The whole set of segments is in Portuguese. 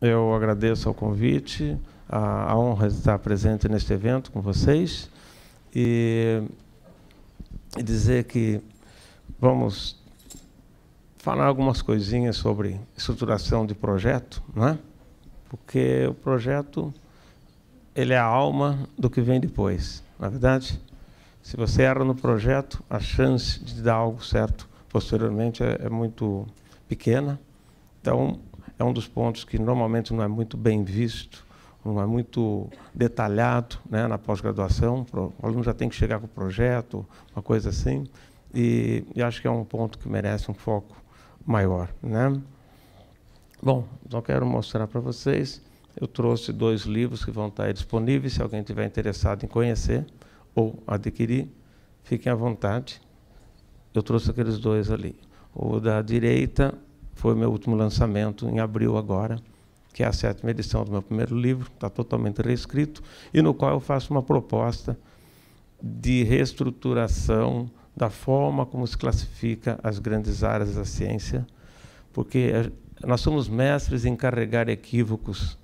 Eu agradeço ao convite, a honra de estar presente neste evento com vocês e dizer que vamos falar algumas coisinhas sobre estruturação de projeto, não é? Porque o projeto ele é a alma do que vem depois, na verdade. Se você erra no projeto, a chance de dar algo certo posteriormente é muito pequena. Então, é um dos pontos que normalmente não é muito bem visto, não é muito detalhado, né, na pós-graduação. O aluno já tem que chegar com o projeto, uma coisa assim, e acho que é um ponto que merece um foco maior, né? Bom, então quero mostrar para vocês. Eu trouxe 2 livros que vão estar aí disponíveis, se alguém tiver interessado em conhecer ou adquirir, fiquem à vontade. Eu trouxe aqueles 2 ali. O da direita foi o meu último lançamento, em abril agora, que é a 7ª edição do meu primeiro livro, está totalmente reescrito, e no qual eu faço uma proposta de reestruturação da forma como se classifica as grandes áreas da ciência, porque nós somos mestres em carregar equívocos,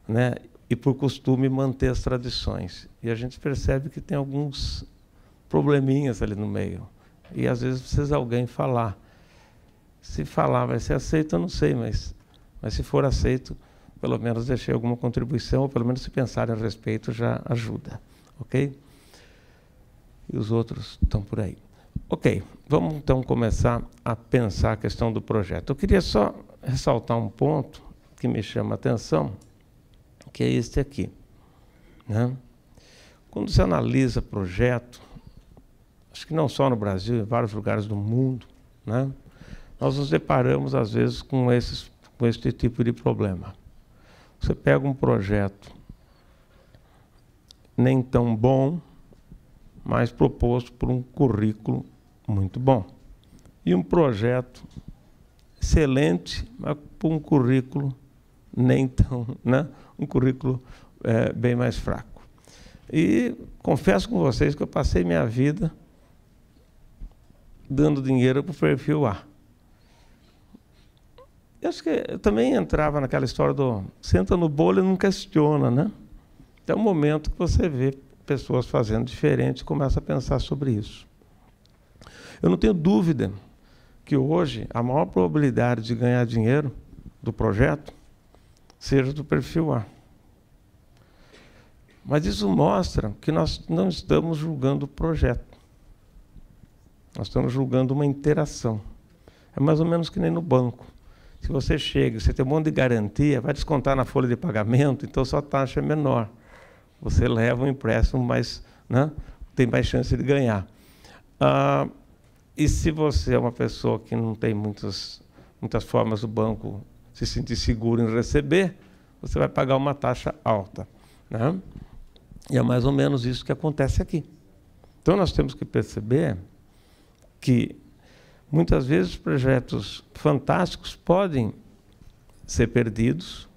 né, e, por costume, manter as tradições. E a gente percebe que tem alguns probleminhas ali no meio. E, às vezes, precisa alguém falar. Se falar vai ser aceito, eu não sei, mas se for aceito, pelo menos deixei alguma contribuição, ou pelo menos se pensar a respeito já ajuda. Ok? E os outros estão por aí. Ok, vamos então começar a pensar a questão do projeto. Eu queria só ressaltar um ponto que me chama a atenção, que é este aqui, né? Quando se analisa projeto, acho que não só no Brasil, em vários lugares do mundo, né, nós nos deparamos, às vezes, com este tipo de problema. Você pega um projeto nem tão bom, mas proposto por um currículo muito bom. E um projeto excelente, mas por um currículo nem tão, né? Um currículo bem mais fraco. E confesso com vocês que eu passei minha vida dando dinheiro para o perfil A. Eu acho que eu também entrava naquela história do senta no bolo e não questiona, né? Até o momento que você vê pessoas fazendo diferente e começa a pensar sobre isso. Eu não tenho dúvida que hoje a maior probabilidade de ganhar dinheiro do projeto seja do perfil A. Mas isso mostra que nós não estamos julgando o projeto. Nós estamos julgando uma interação. É mais ou menos que nem no banco. Se você chega, você tem um monte de garantia, vai descontar na folha de pagamento, então sua taxa é menor. Você leva um empréstimo, mas, né, tem mais chance de ganhar. E se você é uma pessoa que não tem muitas formas do banco se sentir seguro em receber, você vai pagar uma taxa alta, né? E é mais ou menos isso que acontece aqui. Então, nós temos que perceber que, muitas vezes, projetos fantásticos podem ser perdidos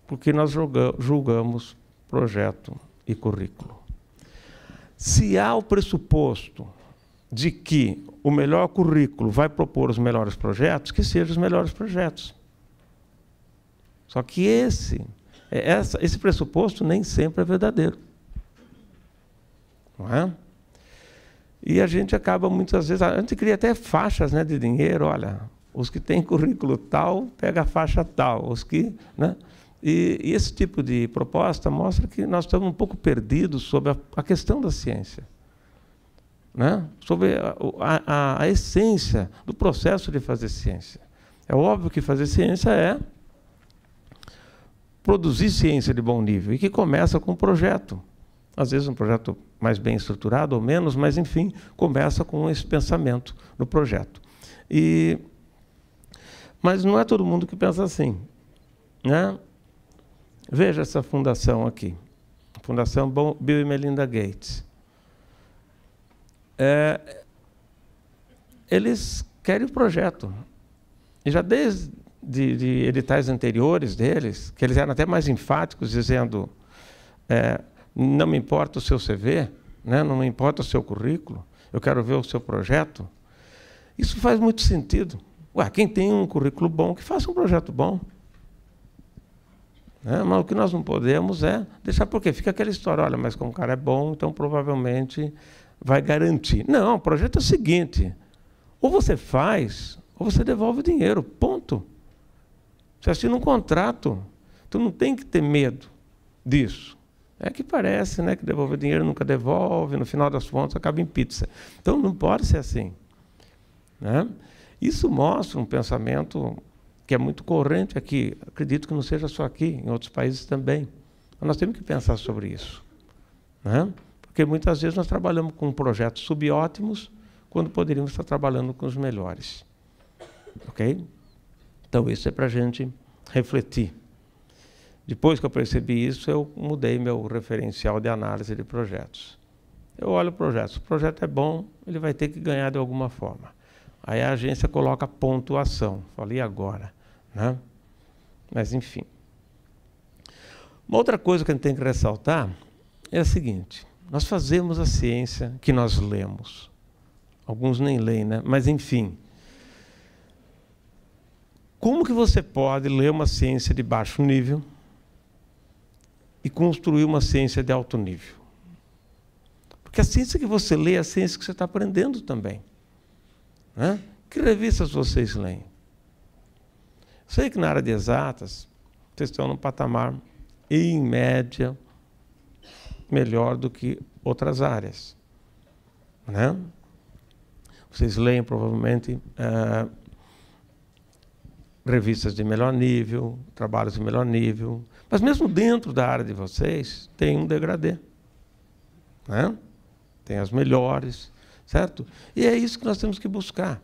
porque nós julgamos projeto e currículo. Se há o pressuposto de que o melhor currículo vai propor os melhores projetos, que sejam os melhores projetos. Só que esse pressuposto nem sempre é verdadeiro. Não é? E a gente acaba, muitas vezes, a gente cria até faixas, né, de dinheiro. Olha, os que têm currículo tal, pega a faixa tal. Os que, né? E esse tipo de proposta mostra que nós estamos um pouco perdidos sobre a questão da ciência, né? Sobre a essência do processo de fazer ciência. É óbvio que fazer ciência é produzir ciência de bom nível, e que começa com um projeto. Às vezes um projeto mais bem estruturado ou menos, mas, enfim, começa com esse pensamento no projeto. Mas não é todo mundo que pensa assim, né? Veja essa fundação aqui, Fundação Bill e Melinda Gates. Eles querem o projeto. E já desde editais anteriores deles, que eles eram até mais enfáticos, dizendo não me importa o seu CV, né? Não me importa o seu currículo, eu quero ver o seu projeto. Isso faz muito sentido. Ué, quem tem um currículo bom, que faça um projeto bom. né? Mas o que nós não podemos é deixar, porque fica aquela história, olha, mas como o cara é bom, então provavelmente vai garantir. Não, o projeto é o seguinte, ou você faz, ou você devolve o dinheiro, ponto. Você assina um contrato, tu não tem que ter medo disso. É que parece, né, que devolver dinheiro nunca devolve, no final das contas acaba em pizza. Então não pode ser assim, né? Isso mostra um pensamento que é muito corrente aqui. Acredito que não seja só aqui, em outros países também. Mas nós temos que pensar sobre isso, né? Porque muitas vezes nós trabalhamos com projetos subótimos quando poderíamos estar trabalhando com os melhores. Ok? Então isso é para a gente refletir. Depois que eu percebi isso, eu mudei meu referencial de análise de projetos. Eu olho o projeto. Se o projeto é bom, ele vai ter que ganhar de alguma forma. Aí a agência coloca pontuação. Falei agora, né? Mas, enfim. Uma outra coisa que a gente tem que ressaltar é a seguinte. Nós fazemos a ciência que nós lemos. Alguns nem leem, né? Mas, enfim. Como que você pode ler uma ciência de baixo nível e construir uma ciência de alto nível? Porque a ciência que você lê é a ciência que você está aprendendo também, né? Que revistas vocês leem? Sei que na área de exatas, vocês estão num patamar, em média, melhor do que outras áreas, né? Vocês leem, provavelmente, revistas de melhor nível, trabalhos de melhor nível, mas mesmo dentro da área de vocês, tem um degradê, né? Tem as melhores, certo? E é isso que nós temos que buscar.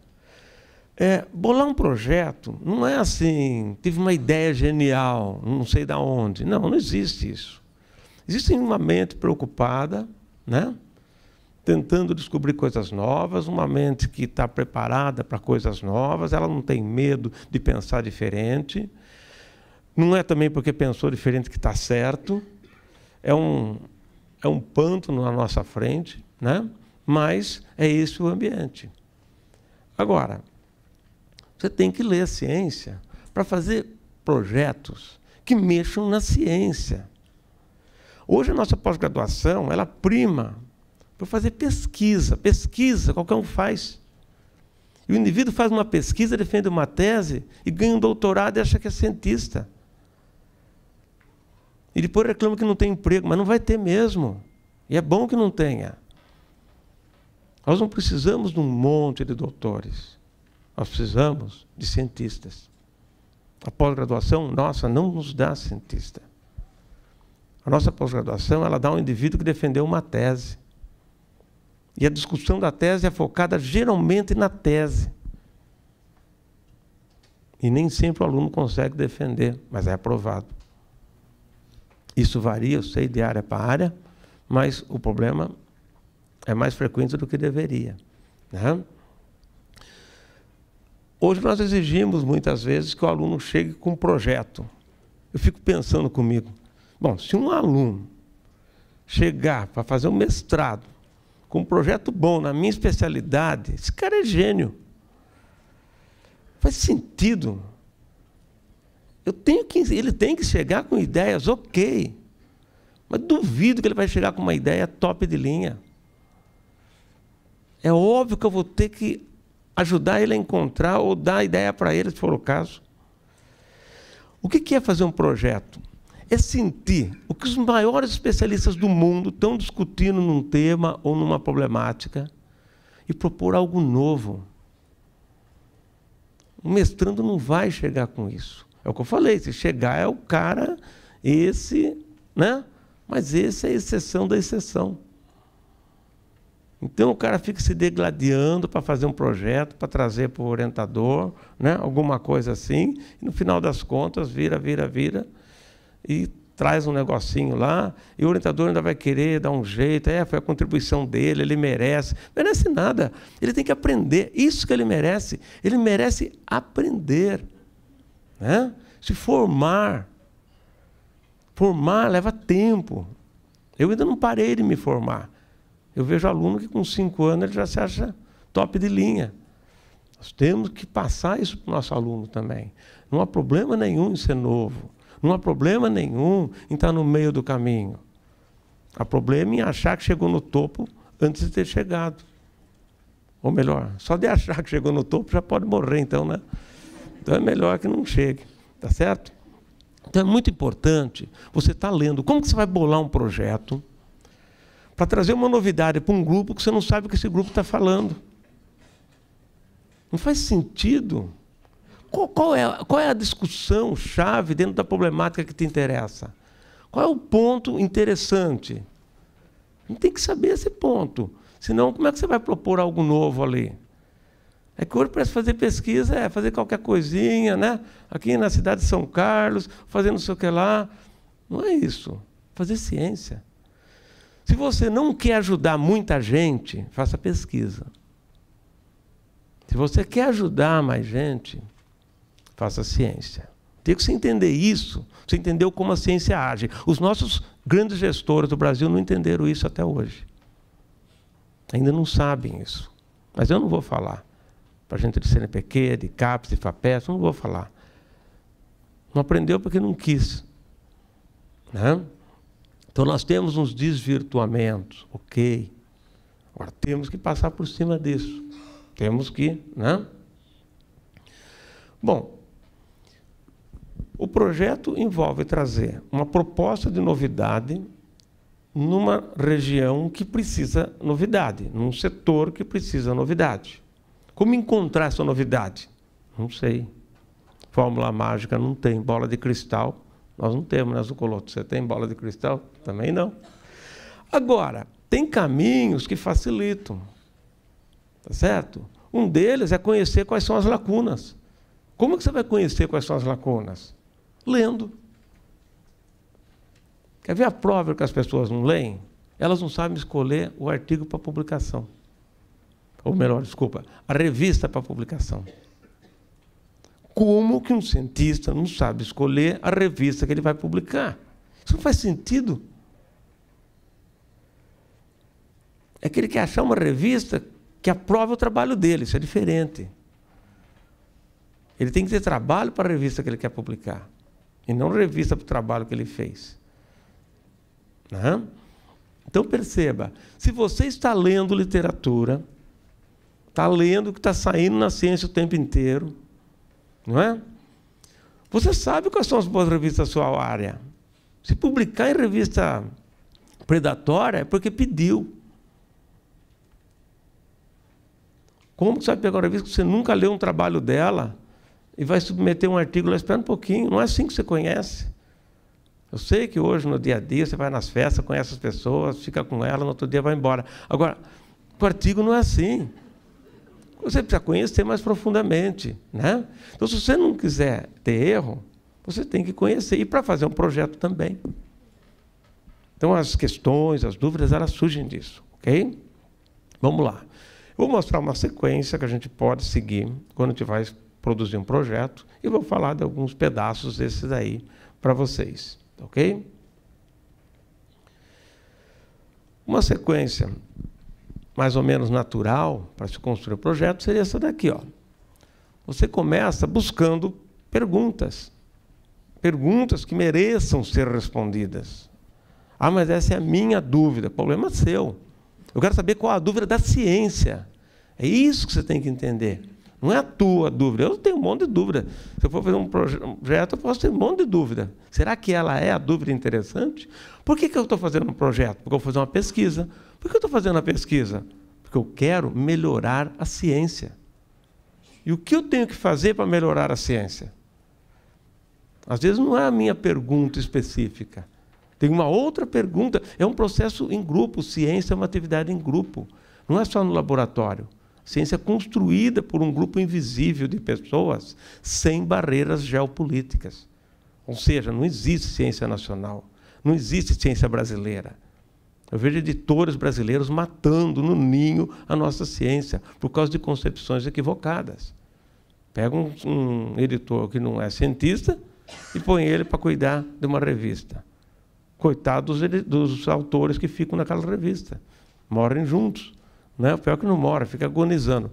Bolar um projeto não é assim, tive uma ideia genial, não sei de onde. Não, não existe isso. Existe uma mente preocupada, né? Tentando descobrir coisas novas, uma mente que está preparada para coisas novas, ela não tem medo de pensar diferente. Não é também porque pensou diferente que está certo. É um pântano na nossa frente, né? Mas é esse o ambiente. Agora, você tem que ler a ciência para fazer projetos que mexam na ciência. Hoje a nossa pós-graduação, ela prima para fazer pesquisa. Pesquisa, qualquer um faz. E o indivíduo faz uma pesquisa, defende uma tese e ganha um doutorado e acha que é cientista. E depois reclama que não tem emprego, mas não vai ter mesmo. E é bom que não tenha. Nós não precisamos de um monte de doutores. Nós precisamos de cientistas. A pós-graduação nossa não nos dá cientista. A nossa pós-graduação, ela dá ao indivíduo que defendeu uma tese. E a discussão da tese é focada geralmente na tese. E nem sempre o aluno consegue defender, mas é aprovado. Isso varia, eu sei, de área para área, mas o problema é mais frequente do que deveria, né? Hoje nós exigimos, muitas vezes, que o aluno chegue com um projeto. Eu fico pensando comigo, bom, se um aluno chegar para fazer um mestrado com um projeto bom na minha especialidade, esse cara é gênio. Faz sentido. Ele tem que chegar com ideias, ok. Mas duvido que ele vai chegar com uma ideia top de linha. É óbvio que eu vou ter que ajudar ele a encontrar ou dar ideia para ele, se for o caso. O que é fazer um projeto? É sentir o que os maiores especialistas do mundo estão discutindo num tema ou numa problemática e propor algo novo. O mestrando não vai chegar com isso. É o que eu falei, se chegar é o cara, né? Mas esse é a exceção da exceção. Então o cara fica se degladiando para fazer um projeto, para trazer para o orientador, né? Alguma coisa assim, e no final das contas vira, e traz um negocinho lá, e o orientador ainda vai querer dar um jeito, foi a contribuição dele, ele merece. Não merece nada, ele tem que aprender, isso que ele merece aprender, né? Se formar. Formar leva tempo. Eu ainda não parei de me formar. Eu vejo aluno que com 5 anos ele já se acha top de linha. Nós temos que passar isso para o nosso aluno também. Não há problema nenhum em ser novo. Não há problema nenhum em estar no meio do caminho. Há problema em achar que chegou no topo antes de ter chegado. Ou melhor, só de achar que chegou no topo já pode morrer, então, né? Então é melhor que não chegue, tá certo? Então é muito importante você estar lendo. Como que você vai bolar um projeto para trazer uma novidade para um grupo que você não sabe o que esse grupo está falando? Não faz sentido. Qual é a discussão chave dentro da problemática que te interessa? Qual é o ponto interessante? A gente tem que saber esse ponto. Senão, como é que você vai propor algo novo ali? É que hoje, para fazer pesquisa, é fazer qualquer coisinha, né? Aqui na cidade de São Carlos, fazendo não sei o que lá. Não é isso. Fazer ciência. Se você não quer ajudar muita gente, faça pesquisa. Se você quer ajudar mais gente, faça ciência. Tem que você entender isso, você entendeu como a ciência age. Os nossos grandes gestores do Brasil não entenderam isso até hoje. Ainda não sabem isso. Mas eu não vou falar. Para a gente de CNPq, de CAPES, de FAPES, não vou falar. Não aprendeu porque não quis. Né? Então nós temos uns desvirtuamentos, ok. Agora temos que passar por cima disso. Temos que, né? Bom, o projeto envolve trazer uma proposta de novidade numa região que precisa novidade, num setor que precisa novidade. Como encontrar essa novidade? Não sei. Fórmula mágica não tem. Bola de cristal, nós não temos, né, Zucoloto? Você tem bola de cristal? Também não. Agora, tem caminhos que facilitam. Tá certo? Um deles é conhecer quais são as lacunas. Como é que você vai conhecer quais são as lacunas? Lendo. Quer ver a prova que as pessoas não leem? Elas não sabem escolher o artigo para publicação. Ou melhor, desculpa, a revista para publicação. Como que um cientista não sabe escolher a revista que ele vai publicar? Isso não faz sentido. É que ele quer achar uma revista que aprove o trabalho dele, isso é diferente. Ele tem que ter trabalho para a revista que ele quer publicar, e não revista para o trabalho que ele fez. Né? Então, perceba, se você está lendo literatura, está lendo o que está saindo na ciência o tempo inteiro, não é? Você sabe quais são as boas revistas da sua área. Se publicar em revista predatória, é porque pediu. Como você vai pegar uma revista que você nunca leu um trabalho dela e vai submeter um artigo lá, espera um pouquinho, não é assim que você conhece. Eu sei que hoje, no dia a dia, você vai nas festas, conhece as pessoas, fica com elas, no outro dia vai embora. Agora, o artigo não é assim. Você precisa conhecer mais profundamente. Né? Então, se você não quiser ter erro, você tem que conhecer. E para fazer um projeto também. Então, as questões, as dúvidas, elas surgem disso. Ok? Vamos lá. Vou mostrar uma sequência que a gente pode seguir quando a gente vai produzir um projeto e vou falar de alguns pedaços desses aí para vocês, ok? Uma sequência mais ou menos natural para se construir o projeto seria essa daqui, ó. Você começa buscando perguntas. Perguntas que mereçam ser respondidas. Ah, mas essa é a minha dúvida. Problema seu. Eu quero saber qual a dúvida da ciência. É isso que você tem que entender. Não é a tua dúvida. Eu tenho um monte de dúvida. Se eu for fazer um projeto, eu posso ter um monte de dúvida. Será que ela é a dúvida interessante? Por que eu estou fazendo um projeto? Porque eu vou fazer uma pesquisa. Por que eu estou fazendo a pesquisa? Porque eu quero melhorar a ciência. E o que eu tenho que fazer para melhorar a ciência? Às vezes não é a minha pergunta específica. Tem uma outra pergunta. É um processo em grupo. Ciência é uma atividade em grupo. Não é só no laboratório. Ciência é construída por um grupo invisível de pessoas sem barreiras geopolíticas. Ou seja, não existe ciência nacional. Não existe ciência brasileira. Eu vejo editores brasileiros matando no ninho a nossa ciência por causa de concepções equivocadas. Pega um editor que não é cientista e põe ele para cuidar de uma revista. Coitado dos autores que ficam naquela revista. Morrem juntos. Né? O pior é que não mora, fica agonizando.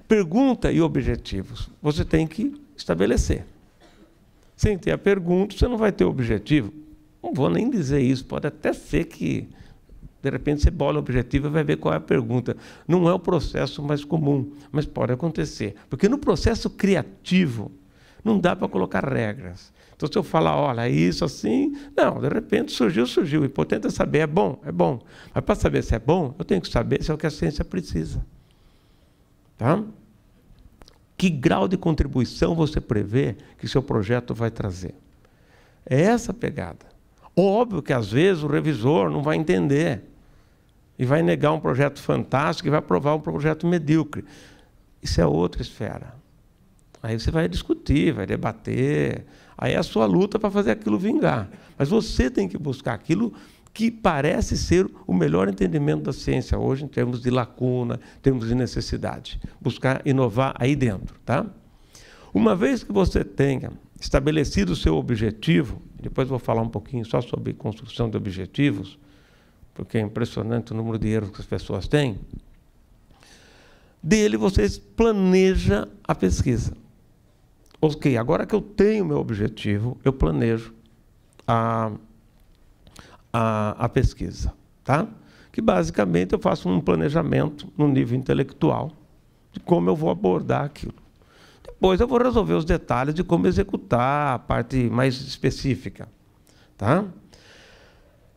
Pergunta e objetivos. Você tem que estabelecer. Sem ter a pergunta, você não vai ter o objetivo. Não vou nem dizer isso, pode até ser que, de repente, você bola o objetivo e vai ver qual é a pergunta. Não é o processo mais comum, mas pode acontecer. Porque no processo criativo, não dá para colocar regras. Então, se eu falar, olha, isso assim... Não, de repente surgiu. O importante é saber, é bom. Mas para saber se é bom, eu tenho que saber se é o que a ciência precisa. Tá? Que grau de contribuição você prevê que seu projeto vai trazer? É essa a pegada. Óbvio que, às vezes, o revisor não vai entender e vai negar um projeto fantástico e vai aprovar um projeto medíocre. Isso é outra esfera. Aí você vai discutir, vai debater. Aí é a sua luta para fazer aquilo vingar. Mas você tem que buscar aquilo que parece ser o melhor entendimento da ciência hoje, em termos de lacuna, em termos de necessidade. Buscar inovar aí dentro. Tá? Uma vez que você tenha estabelecido o seu objetivo, depois vou falar um pouquinho só sobre construção de objetivos, porque é impressionante o número de erros que as pessoas têm, dele você planeja a pesquisa. Ok, agora que eu tenho meu objetivo, eu planejo a pesquisa. Tá? Que basicamente eu faço um planejamento no nível intelectual de como eu vou abordar aquilo. Depois eu vou resolver os detalhes de como executar a parte mais específica. Tá?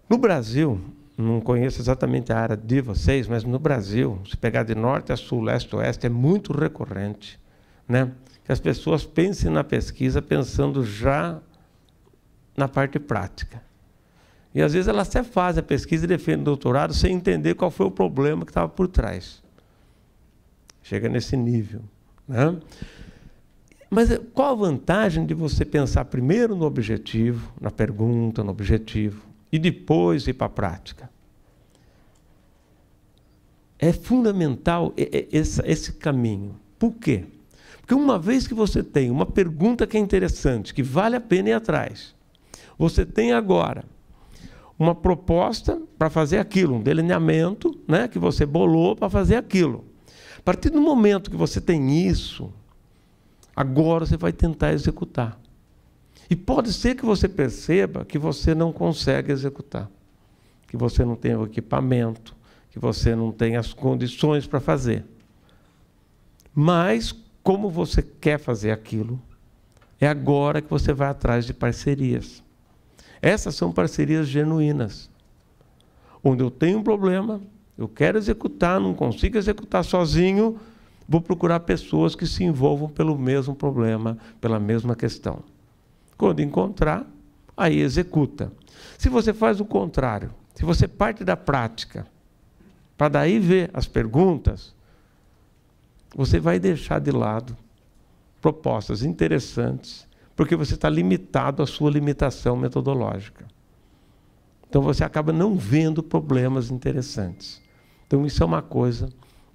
No Brasil, não conheço exatamente a área de vocês, mas no Brasil, se pegar de norte a sul, leste a oeste, é muito recorrente, né, que as pessoas pensem na pesquisa pensando já na parte prática. E, às vezes, elas até fazem a pesquisa e defendem o doutorado sem entender qual foi o problema que estava por trás. Chega nesse nível. Né? Mas qual a vantagem de você pensar primeiro no objetivo, na pergunta, no objetivo, e depois ir para a prática? É fundamental esse caminho. Por quê? Porque uma vez que você tem uma pergunta que é interessante, que vale a pena ir atrás, você tem agora uma proposta para fazer aquilo, um delineamento, né, que você bolou para fazer aquilo. A partir do momento que você tem isso, agora você vai tentar executar. E pode ser que você perceba que você não consegue executar, que você não tem o equipamento, que você não tem as condições para fazer. Mas, como você quer fazer aquilo, é agora que você vai atrás de parcerias. Essas são parcerias genuínas, onde eu tenho um problema, eu quero executar, não consigo executar sozinho, vou procurar pessoas que se envolvam pelo mesmo problema, pela mesma questão. Quando encontrar, aí executa. Se você faz o contrário, se você parte da prática, para daí ver as perguntas, você vai deixar de lado propostas interessantes, porque você está limitado à sua limitação metodológica. Então, você acaba não vendo problemas interessantes. Então, isso é uma coisa,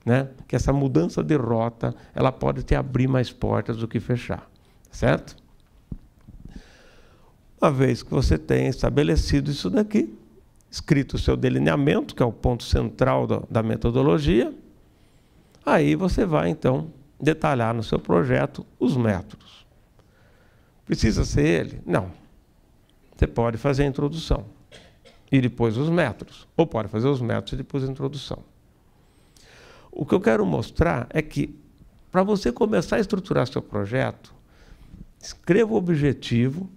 né, que essa mudança de rota, ela pode te abrir mais portas do que fechar. Certo? Uma vez que você tenha estabelecido isso daqui, escrito o seu delineamento, que é o ponto central da metodologia, aí você vai, então, detalhar no seu projeto os métodos. Precisa ser ele? Não. Você pode fazer a introdução e depois os métodos. Ou pode fazer os métodos e depois a introdução. O que eu quero mostrar é que, para você começar a estruturar seu projeto, escreva o objetivo.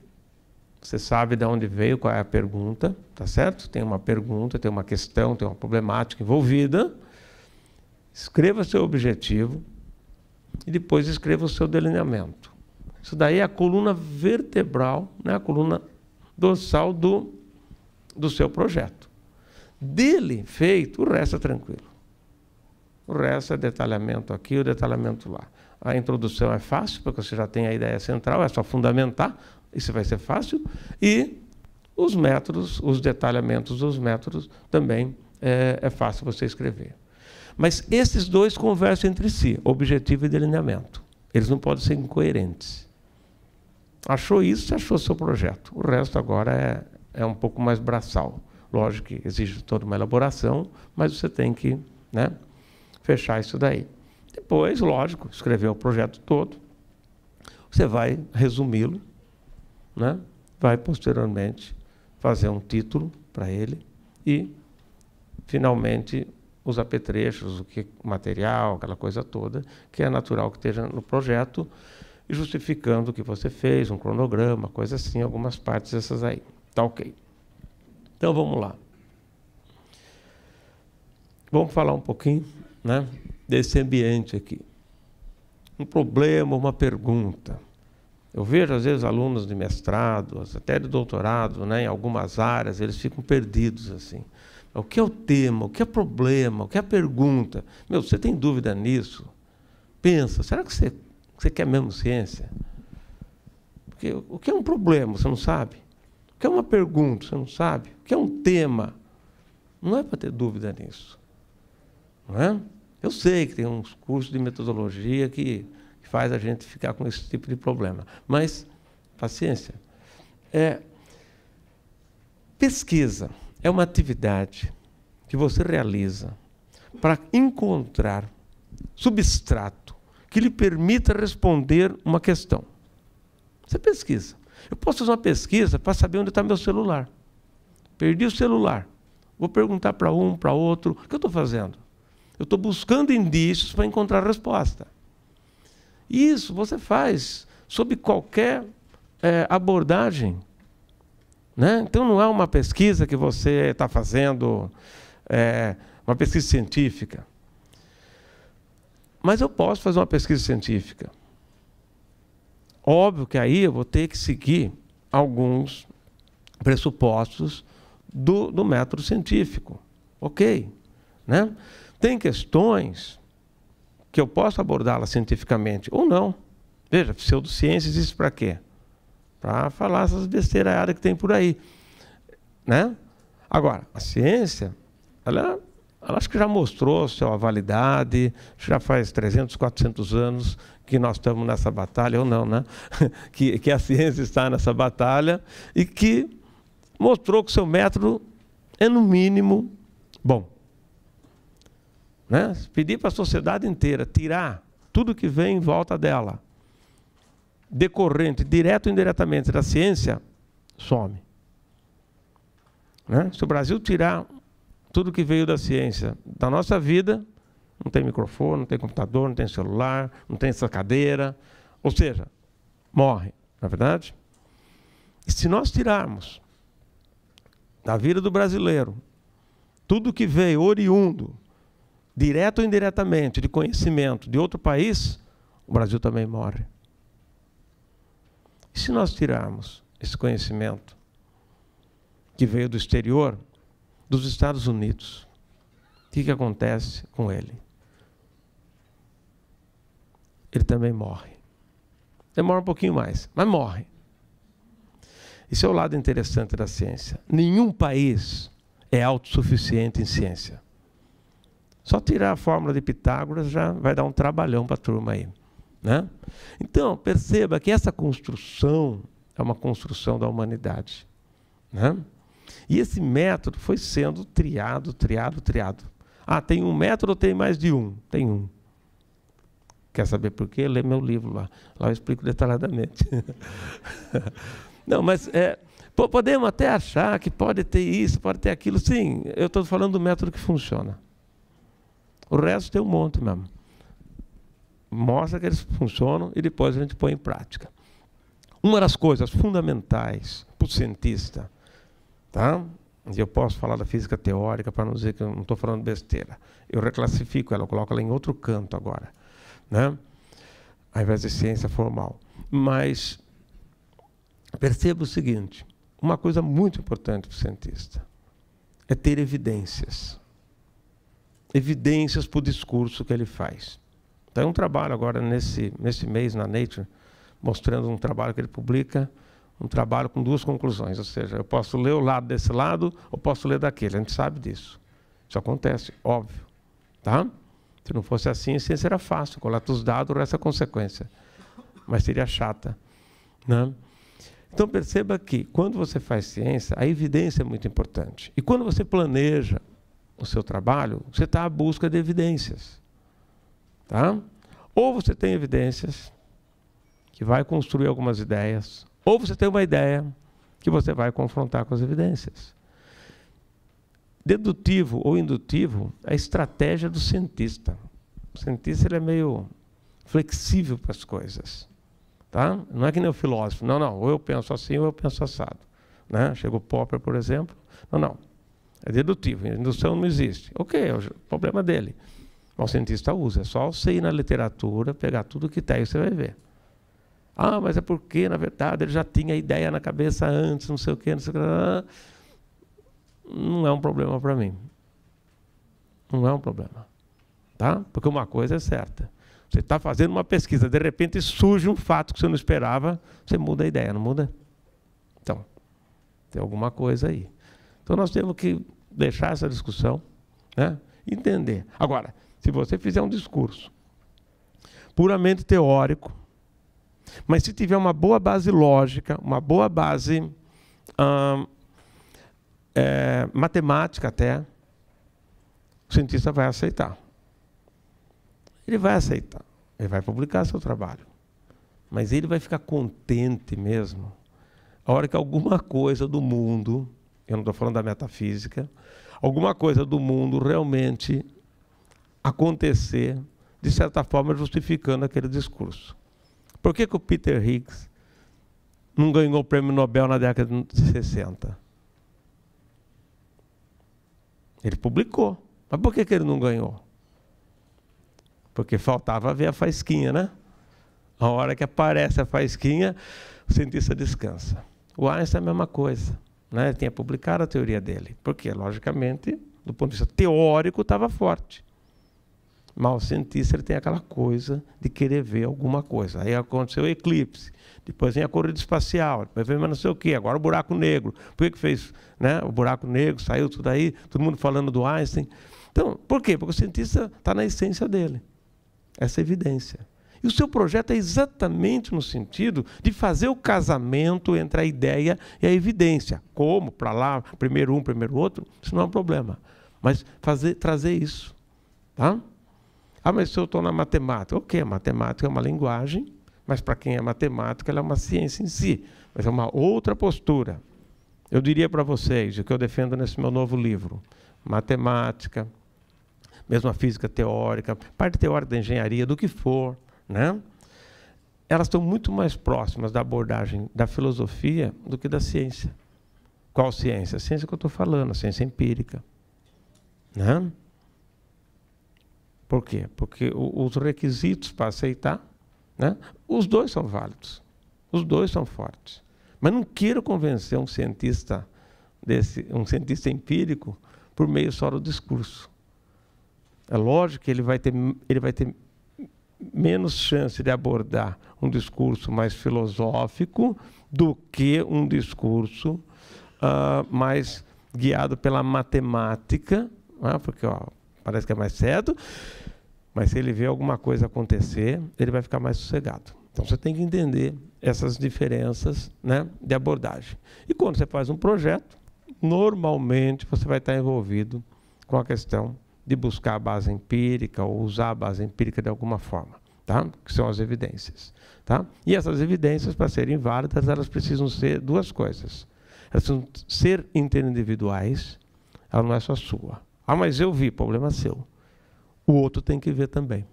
Você sabe de onde veio, qual é a pergunta, tá certo? Tem uma pergunta, tem uma questão, tem uma problemática envolvida. Escreva seu objetivo e depois escreva o seu delineamento. Isso daí é a coluna vertebral, né? A coluna dorsal do seu projeto. Dele feito, o resto é tranquilo. O resto é detalhamento aqui, o detalhamento lá. A introdução é fácil, porque você já tem a ideia central, é só fundamentar, isso vai ser fácil. E os métodos, os detalhamentos dos métodos, também é fácil você escrever. Mas esses dois conversam entre si, objetivo e delineamento. Eles não podem ser incoerentes. Achou isso, você achou seu projeto. O resto agora é um pouco mais braçal. Lógico que exige toda uma elaboração, mas você tem que, né, fechar isso daí. Depois, lógico, escrever o projeto todo. Você vai resumi-lo, né, vai posteriormente fazer um título para ele e, finalmente, os apetrechos, o material, aquela coisa toda, que é natural que esteja no projeto, e justificando o que você fez, um cronograma, coisa assim, algumas partes dessas aí. Tá ok. Então, vamos lá. Vamos falar um pouquinho, né, desse ambiente aqui. Um problema, uma pergunta. Eu vejo, às vezes, alunos de mestrado, até de doutorado, né, em algumas áreas, eles ficam perdidos assim. O que é o tema? O que é problema? O que é a pergunta? Meu, você tem dúvida nisso? Pensa, será que você quer mesmo ciência? Porque o que é um problema, você não sabe? O que é uma pergunta, você não sabe? O que é um tema? Não é para ter dúvida nisso. Não é? Eu sei que tem uns cursos de metodologia que faz a gente ficar com esse tipo de problema. Mas, paciência. Pesquisa é uma atividade que você realiza para encontrar substrato que lhe permita responder uma questão. Você pesquisa. Eu posso fazer uma pesquisa para saber onde está meu celular. Perdi o celular. Vou perguntar para um, para outro. O que eu estou fazendo? Eu estou buscando indícios para encontrar a resposta. Isso você faz sob qualquer abordagem. Né? Então, não é uma pesquisa que você está fazendo, uma pesquisa científica. Mas eu posso fazer uma pesquisa científica. Óbvio que aí eu vou ter que seguir alguns pressupostos do método científico. Ok. Né? Tem questões que eu posso abordá-las cientificamente ou não. Veja, pseudociência existe para quê? Para falar essas besteiradas que tem por aí. Né? Agora, a ciência, ela acho que já mostrou sua validade, já faz 300, 400 anos que nós estamos nessa batalha, ou não, né? que a ciência está nessa batalha e que mostrou que o seu método é, no mínimo, bom. Né? Se pedir para a sociedade inteira tirar tudo que vem em volta dela, decorrente, direto ou indiretamente, da ciência, some. Né? Se o Brasil tirar tudo que veio da ciência da nossa vida, não tem microfone, não tem computador, não tem celular, não tem essa cadeira, ou seja, morre, não é verdade? E se nós tirarmos da vida do brasileiro tudo que veio oriundo, direto ou indiretamente, de conhecimento de outro país, o Brasil também morre. E se nós tirarmos esse conhecimento que veio do exterior, dos Estados Unidos, o que acontece com ele? Ele também morre. Demora um pouquinho mais, mas morre. Esse é o lado interessante da ciência. Nenhum país é autossuficiente em ciência. Só tirar a fórmula de Pitágoras já vai dar um trabalhão para a turma aí. Né? Então, perceba que essa construção é uma construção da humanidade. Né? E esse método foi sendo triado. Ah, tem um método ou tem mais de um? Tem um. Quer saber por quê? Lê meu livro lá. Lá eu explico detalhadamente. Não, mas podemos até achar que pode ter isso, pode ter aquilo. Sim, eu estou falando do método que funciona. O resto tem um monte mesmo. Mostra que eles funcionam e depois a gente põe em prática. Uma das coisas fundamentais para o cientista, tá? E eu posso falar da física teórica para não dizer que eu não estou falando besteira. Eu reclassifico ela, eu coloco ela em outro canto agora, né? Ao invés de ciência formal. Mas perceba o seguinte, uma coisa muito importante para o cientista é ter evidências. Evidências para o discurso que ele faz. Tem um trabalho agora nesse mês na Nature, mostrando um trabalho que ele publica, um trabalho com duas conclusões, ou seja, eu posso ler o lado desse lado ou posso ler daquele, a gente sabe disso. Isso acontece, óbvio. Tá? Se não fosse assim, a ciência era fácil, coleta os dados, o resto é consequência. Mas seria chata. Né? Então perceba que, quando você faz ciência, a evidência é muito importante. E quando você planeja o seu trabalho, você está à busca de evidências. Tá? Ou você tem evidências que vai construir algumas ideias, Ou você tem uma ideia que você vai confrontar com as evidências. Dedutivo ou indutivo é a estratégia do cientista. O cientista ele é meio flexível para as coisas. Tá? Não é que nem o filósofo. Não, não. Ou eu penso assim ou eu penso assado. Né? Chega o Popper, por exemplo. Não, não. É dedutivo. Indução não existe. Ok, é o problema dele. Mas o cientista usa. É só você ir na literatura, pegar tudo que tem e você vai ver. Ah, mas é porque, na verdade, ele já tinha a ideia na cabeça antes, não sei o quê, não sei o quê. Não é um problema para mim. Não é um problema. Tá? Porque uma coisa é certa. Você está fazendo uma pesquisa, de repente surge um fato que você não esperava, você muda a ideia, não muda? Então, tem alguma coisa aí. Então nós temos que deixar essa discussão, né? Entender. Agora, se você fizer um discurso puramente teórico, mas se tiver uma boa base lógica, uma boa base matemática até, o cientista vai aceitar. Ele vai aceitar. Ele vai publicar seu trabalho. Mas ele vai ficar contente mesmo a hora que alguma coisa do mundo, eu não estou falando da metafísica, alguma coisa do mundo realmente acontecer, de certa forma justificando aquele discurso. Por que o Peter Higgs não ganhou o prêmio Nobel na década de 60? Ele publicou. Mas por que ele não ganhou? Porque faltava ver a faísquinha, né? A hora que aparece a faísquinha, o cientista descansa. O Einstein é a mesma coisa. Né? Ele tinha publicado a teoria dele. Porque, logicamente, do ponto de vista teórico, estava forte. Mas o cientista ele tem aquela coisa de querer ver alguma coisa. Aí aconteceu o eclipse, depois vem a corrida espacial, depois vem não sei o quê, agora o buraco negro. Por que fez, né? O buraco negro, saiu tudo aí, todo mundo falando do Einstein. Então, por quê? Porque o cientista está na essência dele. Essa evidência. E o seu projeto é exatamente no sentido de fazer o casamento entre a ideia e a evidência. Como? Para lá, primeiro um, primeiro outro, isso não é um problema. Mas trazer isso. Tá? Ah, mas se eu estou na matemática. Ok, a matemática é uma linguagem, mas para quem é matemática, ela é uma ciência em si. Mas é uma outra postura. Eu diria para vocês, o que eu defendo nesse meu novo livro, matemática, mesmo a física teórica, parte teórica da engenharia, do que for, né? Elas estão muito mais próximas da abordagem da filosofia do que da ciência. Qual ciência? A ciência que eu estou falando, a ciência empírica. Né? Por quê? Porque os requisitos para aceitar, né? Os dois são válidos, os dois são fortes. Mas não quero convencer um cientista empírico por meio só do discurso. É lógico que ele vai ter menos chance de abordar um discurso mais filosófico do que um discurso mais guiado pela matemática, né? Porque parece que é mais cedo, mas se ele vê alguma coisa acontecer, ele vai ficar mais sossegado. Então você tem que entender essas diferenças, né, de abordagem. E quando você faz um projeto, normalmente você vai estar envolvido com a questão de buscar a base empírica ou usar a base empírica de alguma forma, tá? Que são as evidências. Tá? E essas evidências, para serem válidas, elas precisam ser duas coisas. Elas precisam ser interindividuais, ela não é só sua. Ah, mas eu vi, problema seu. O outro tem que ver também.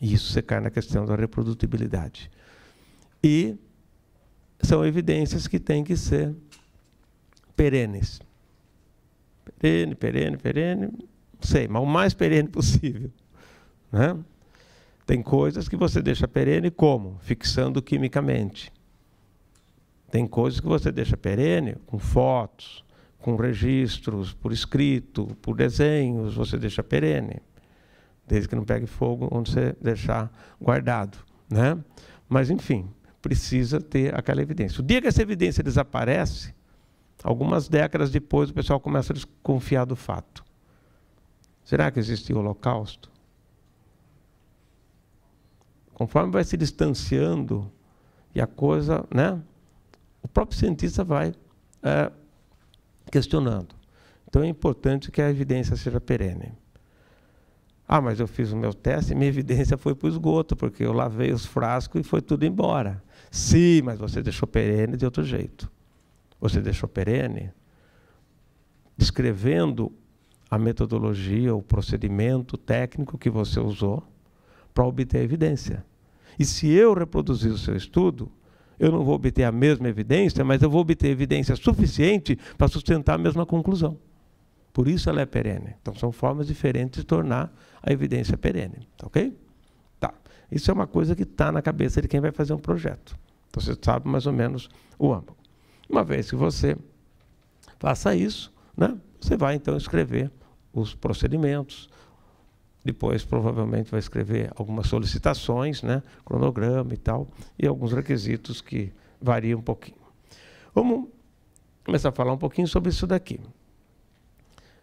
E isso você cai na questão da reprodutibilidade. E são evidências que têm que ser perenes. Perene, não sei, mas o mais perene possível. Né? Tem coisas que você deixa perene como? Fixando quimicamente. Tem coisas que você deixa perene com fotos, com registros, por escrito, por desenhos, você deixa perene. Desde que não pegue fogo onde você deixar guardado. Né? Mas, enfim, precisa ter aquela evidência. O dia que essa evidência desaparece, algumas décadas depois o pessoal começa a desconfiar do fato. Será que existiu o Holocausto? Conforme vai se distanciando e a coisa, né, o próprio cientista vai questionando. Então é importante que a evidência seja perene. Ah, mas eu fiz o meu teste e minha evidência foi para o esgoto, porque eu lavei os frascos e foi tudo embora. Sim, mas você deixou perene de outro jeito. Você deixou perene descrevendo a metodologia, o procedimento técnico que você usou para obter a evidência. E se eu reproduzir o seu estudo, eu não vou obter a mesma evidência, mas eu vou obter evidência suficiente para sustentar a mesma conclusão. Por isso ela é perene. Então, são formas diferentes de tornar a evidência perene. Tá ok? Tá. Isso é uma coisa que está na cabeça de quem vai fazer um projeto. Então, você sabe mais ou menos o âmago. Uma vez que você faça isso, né, você vai, então, escrever os procedimentos. Depois, provavelmente, vai escrever algumas solicitações, né, cronograma e tal, e alguns requisitos que variam um pouquinho. Vamos começar a falar um pouquinho sobre isso daqui.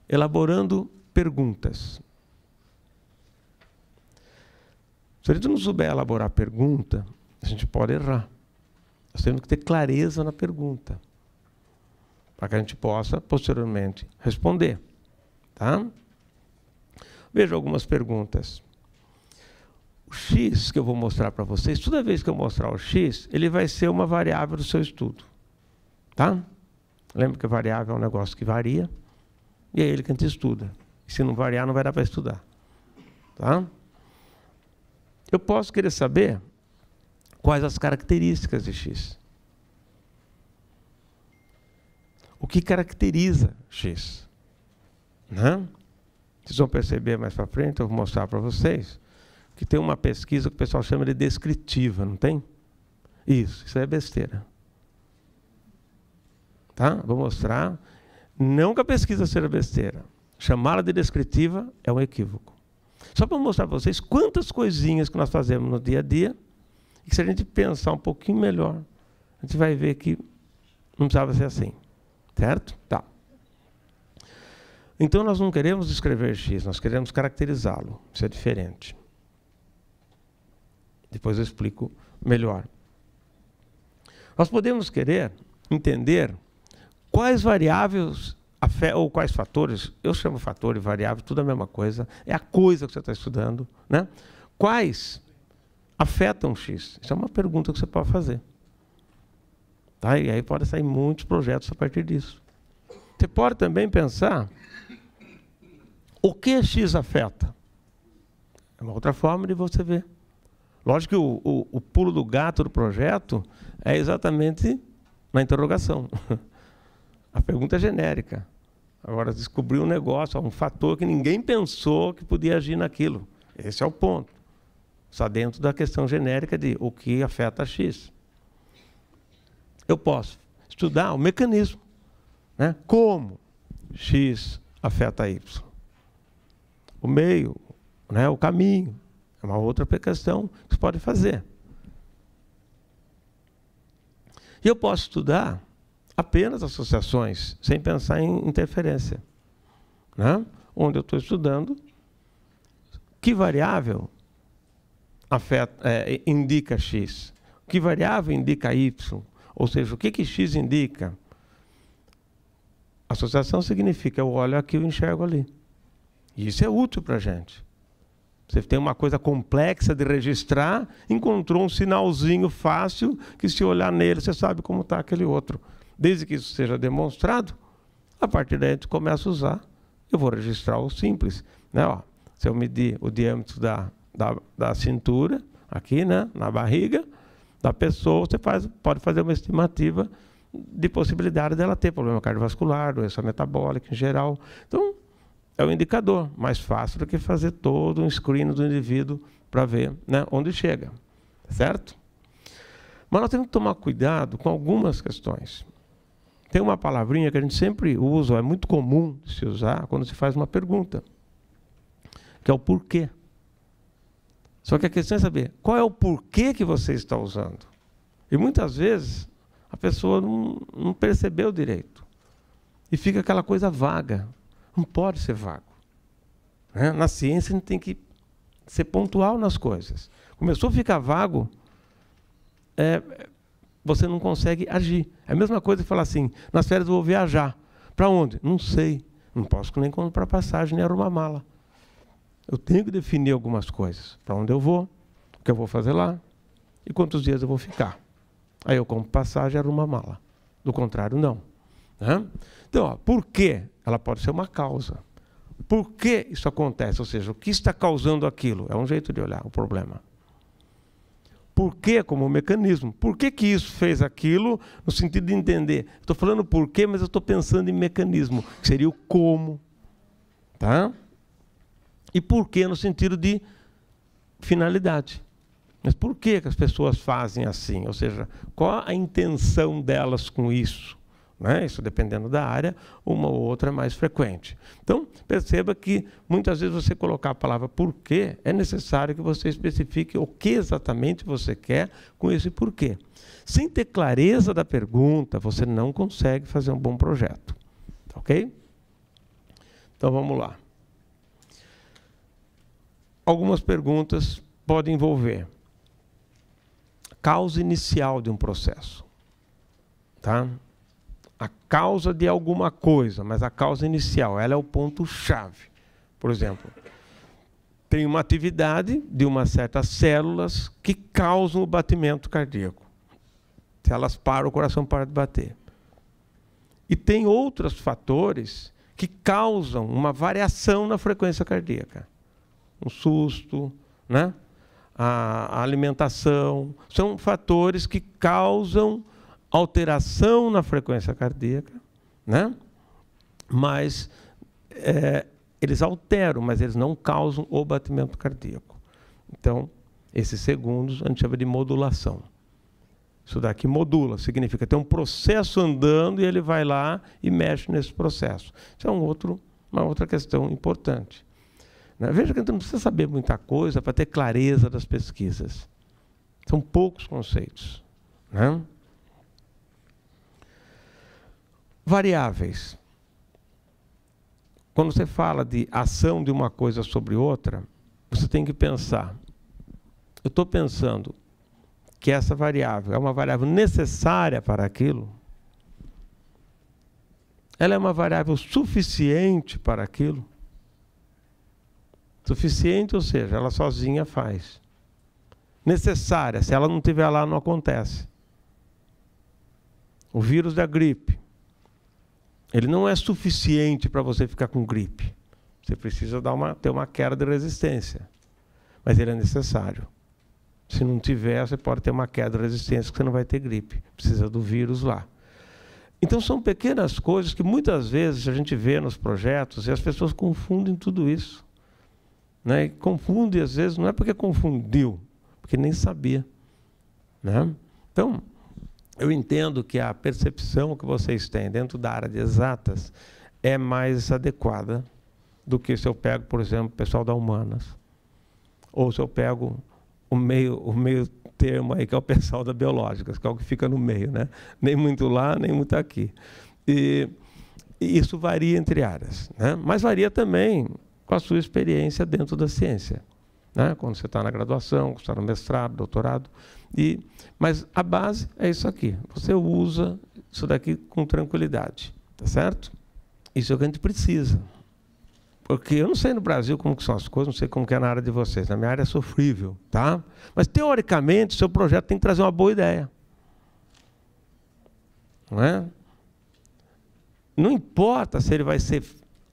Elaborando perguntas. Se a gente não souber elaborar pergunta, a gente pode errar. Nós temos que ter clareza na pergunta, para que a gente possa, posteriormente, responder. Tá? Veja algumas perguntas. O X que eu vou mostrar para vocês, toda vez que eu mostrar o X, ele vai ser uma variável do seu estudo. Tá? Lembra que a variável é um negócio que varia, e é ele que a gente estuda. E se não variar, não vai dar para estudar. Tá? Eu posso querer saber quais as características de X. O que caracteriza X? Né? Vocês vão perceber mais para frente, eu vou mostrar para vocês, que tem uma pesquisa que o pessoal chama de descritiva, não tem? Isso é besteira. Tá? Vou mostrar. Não que a pesquisa seja besteira. Chamá-la de descritiva é um equívoco. Só para mostrar para vocês quantas coisinhas que nós fazemos no dia a dia, e que se a gente pensar um pouquinho melhor, a gente vai ver que não precisava ser assim. Certo? Tá. Então, nós não queremos descrever X, nós queremos caracterizá-lo. Isso é diferente. Depois eu explico melhor. Nós podemos querer entender quais variáveis ou quais fatores, eu chamo fator e variável, tudo a mesma coisa, é a coisa que você está estudando, né? Quais afetam X? Isso é uma pergunta que você pode fazer. Tá? E aí pode sair muitos projetos a partir disso. Você pode também pensar o que X afeta. É uma outra forma de você ver. Lógico que o pulo do gato do projeto é exatamente na interrogação. A pergunta é genérica. Agora, descobrir um negócio, um fator que ninguém pensou que podia agir naquilo. Esse é o ponto. Só dentro da questão genérica de o que afeta X. Eu posso estudar o mecanismo, né? Como X afeta Y. O meio, né? O caminho. É uma outra questão que você pode fazer. E eu posso estudar apenas associações, sem pensar em interferência. Né? Onde eu estou estudando que variável indica X, que variável indica Y, ou seja, o que X indica. Associação significa eu olho aqui e eu enxergo ali. E isso é útil para a gente. Você tem uma coisa complexa de registrar, encontrou um sinalzinho fácil, que se olhar nele, você sabe como está aquele outro. Desde que isso seja demonstrado, a partir daí a gente começa a usar. Eu vou registrar o simples. Né? Ó, se eu medir o diâmetro da cintura, aqui, né, na barriga da pessoa, você pode fazer uma estimativa de possibilidade dela ter problema cardiovascular, doença metabólica em geral. Então, é um indicador mais fácil do que fazer todo um screen do indivíduo para ver, né, onde chega. Certo? Mas nós temos que tomar cuidado com algumas questões. Tem uma palavrinha que a gente sempre usa, é muito comum de se usar quando se faz uma pergunta, que é o porquê. Só que a questão é saber qual é o porquê que você está usando. E muitas vezes a pessoa não percebeu direito. E fica aquela coisa vaga. Não pode ser vago. Né? Na ciência, a gente tem que ser pontual nas coisas. Começou a ficar vago, você não consegue agir. É a mesma coisa que falar assim, nas férias eu vou viajar. Para onde? Não sei. Não posso nem comprar passagem, nem arrumar mala. Eu tenho que definir algumas coisas. Para onde eu vou, o que eu vou fazer lá e quantos dias eu vou ficar. Aí eu compro passagem, arrumo a mala. Do contrário, não. Né? Então, ó, por quê? Ela pode ser uma causa. Por que isso acontece? Ou seja, o que está causando aquilo? É um jeito de olhar o problema. Por que como um mecanismo? Por que isso fez aquilo? No sentido de entender. Estou falando por quê, mas eu estou pensando em mecanismo, que seria o como. Tá? E por que no sentido de finalidade. Mas por que as pessoas fazem assim? Ou seja, qual a intenção delas com isso? Né? Isso dependendo da área, uma ou outra é mais frequente. Então, perceba que muitas vezes você colocar a palavra porquê, é necessário que você especifique o que exatamente você quer com esse porquê. Sem ter clareza da pergunta, você não consegue fazer um bom projeto. Ok? Então, vamos lá. Algumas perguntas podem envolver causa inicial de um processo. Tá? A causa de alguma coisa, mas a causa inicial, ela é o ponto-chave. Por exemplo, tem uma atividade de umas certas células que causam o batimento cardíaco. Se elas param, o coração para de bater. E tem outros fatores que causam uma variação na frequência cardíaca. Um susto, né? A alimentação, são fatores que causam alteração na frequência cardíaca, né? Mas eles alteram, mas eles não causam o batimento cardíaco. Então, esses segundos a gente chama de modulação. Isso daqui modula, significa ter um processo andando e ele vai lá e mexe nesse processo. Isso é uma outra questão importante. Né? Veja que a gente não precisa saber muita coisa para ter clareza das pesquisas. São poucos conceitos. Né? Variáveis. Quando você fala de ação de uma coisa sobre outra, você tem que pensar. Eu estou pensando que essa variável é uma variável necessária para aquilo? Ela é uma variável suficiente para aquilo? Suficiente, ou seja, ela sozinha faz. Necessária, se ela não estiver lá, não acontece. O vírus da gripe. Ele não é suficiente para você ficar com gripe. Você precisa ter uma queda de resistência. Mas ele é necessário. Se não tiver, você pode ter uma queda de resistência que você não vai ter gripe. Precisa do vírus lá. Então, são pequenas coisas que muitas vezes a gente vê nos projetos e as pessoas confundem tudo isso. Né? E confundem, às vezes, não é porque confundiu, porque nem sabia. Né? Então, eu entendo que a percepção que vocês têm dentro da área de exatas é mais adequada do que se eu pego, por exemplo, o pessoal da humanas. Ou se eu pego o meio termo aí, que é o pessoal da biológicas, que é o que fica no meio, né? Nem muito lá, nem muito aqui. E isso varia entre áreas, né? Mas varia também com a sua experiência dentro da ciência. Né? Quando você está na graduação, quando você está no mestrado, doutorado. Mas a base é isso aqui. Você usa isso daqui com tranquilidade. Tá certo? Isso é o que a gente precisa. Porque eu não sei no Brasil como que são as coisas, não sei como que é na área de vocês. Na minha área é sofrível. Tá? Mas, teoricamente, o seu projeto tem que trazer uma boa ideia. Não é? Não importa se ele vai ser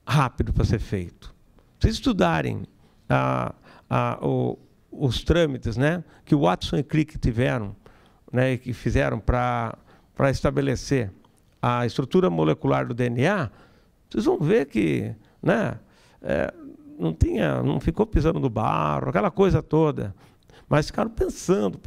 rápido para ser feito. Se vocês estudarem os trâmites, né, que o Watson e Crick tiveram, né, e que fizeram para estabelecer a estrutura molecular do DNA, vocês vão ver que, né, não ficou pisando no barro, aquela coisa toda, mas ficaram pensando,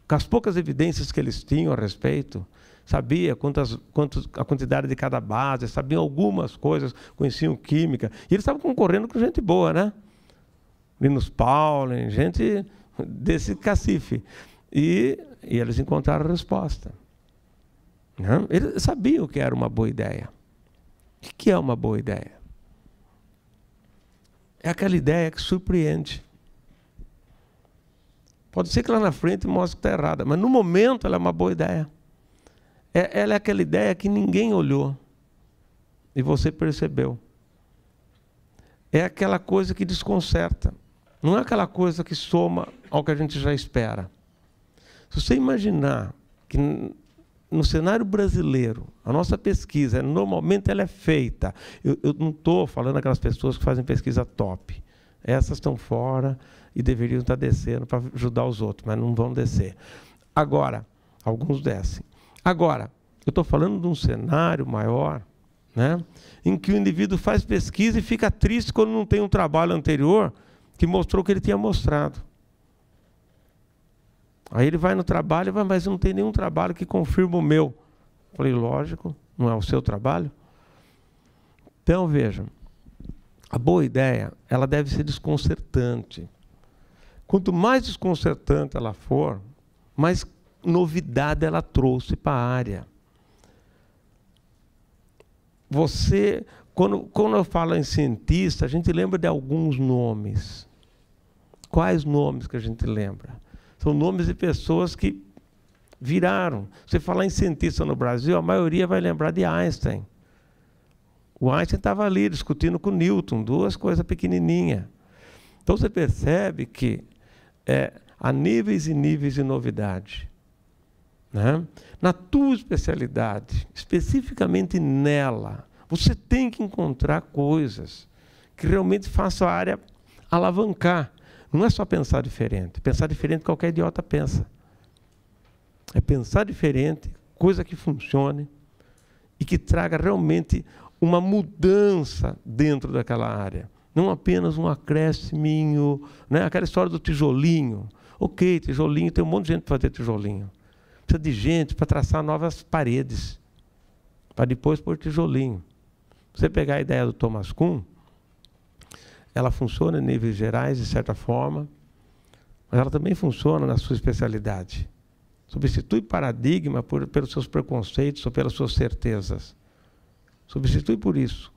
com as poucas evidências que eles tinham a respeito. Sabia a quantidade de cada base, sabiam algumas coisas, conheciam química. E eles estavam concorrendo com gente boa, né? Linus Pauling, gente desse cacife. E eles encontraram a resposta. Né? Eles sabiam que era uma boa ideia. O que é uma boa ideia? É aquela ideia que surpreende. Pode ser que lá na frente mostre que está errada, mas no momento ela é uma boa ideia. Ela é aquela ideia que ninguém olhou e você percebeu. É aquela coisa que desconcerta. Não é aquela coisa que soma ao que a gente já espera. Se você imaginar que no cenário brasileiro, a nossa pesquisa, normalmente ela é feita. Eu não estou falando aquelas pessoas que fazem pesquisa top. Essas estão fora e deveriam estar descendo para ajudar os outros, mas não vão descer. Agora, alguns descem. Agora, eu estou falando de um cenário maior, né, em que o indivíduo faz pesquisa e fica triste quando não tem um trabalho anterior que mostrou o que ele tinha mostrado. Aí ele vai no trabalho e vai, mas não tem nenhum trabalho que confirma o meu. Falei, lógico, não é o seu trabalho. Então, vejam, a boa ideia, ela deve ser desconcertante. Quanto mais desconcertante ela for, mais novidade ela trouxe para a área. Você, quando eu falo em cientista, a gente lembra de alguns nomes. Quais nomes que a gente lembra? São nomes de pessoas que viraram. Você falar em cientista no Brasil, a maioria vai lembrar de Einstein. O Einstein estava ali discutindo com Newton, duas coisas pequenininhas. Então você percebe que há níveis e níveis de novidade. Né? Na tua especialidade, especificamente nela, você tem que encontrar coisas que realmente façam a área alavancar. Não é só pensar diferente. Pensar diferente qualquer idiota pensa. É pensar diferente, coisa que funcione e que traga realmente uma mudança dentro daquela área. Não apenas um acréscimo, né? Aquela história do tijolinho. Ok, tijolinho, tem um monte de gente para fazer tijolinho. Precisa de gente para traçar novas paredes, para depois pôr tijolinho. Você pegar a ideia do Thomas Kuhn, ela funciona em níveis gerais, de certa forma, mas ela também funciona na sua especialidade. Substitui paradigma pelos seus preconceitos ou pelas suas certezas. Substitui por isso.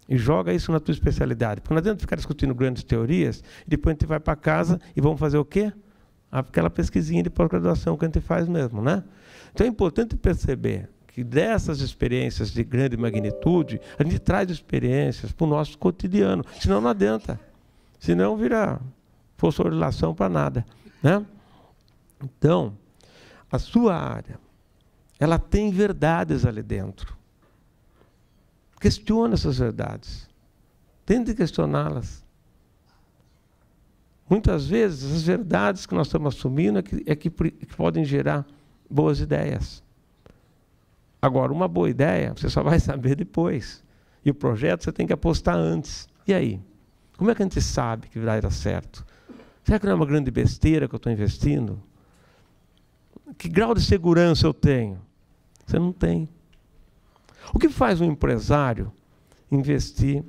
E joga isso na tua especialidade. Porque não adianta ficar discutindo grandes teorias, e depois a gente vai para casa e vamos fazer o quê? Aquela pesquisinha de pós-graduação que a gente faz mesmo, né? Então é importante perceber que dessas experiências de grande magnitude, a gente traz experiências para o nosso cotidiano. Senão não adianta. Senão vira fosforilação para nada, né? Então, a sua área, ela tem verdades ali dentro. Questiona essas verdades. Tente questioná-las. Muitas vezes, as verdades que nós estamos assumindo que podem gerar boas ideias. Agora, uma boa ideia, você só vai saber depois. E o projeto você tem que apostar antes. E aí? Como é que a gente sabe que vai dar certo? Será que não é uma grande besteira que eu estou investindo? Que grau de segurança eu tenho? Você não tem. O que faz um empresário investir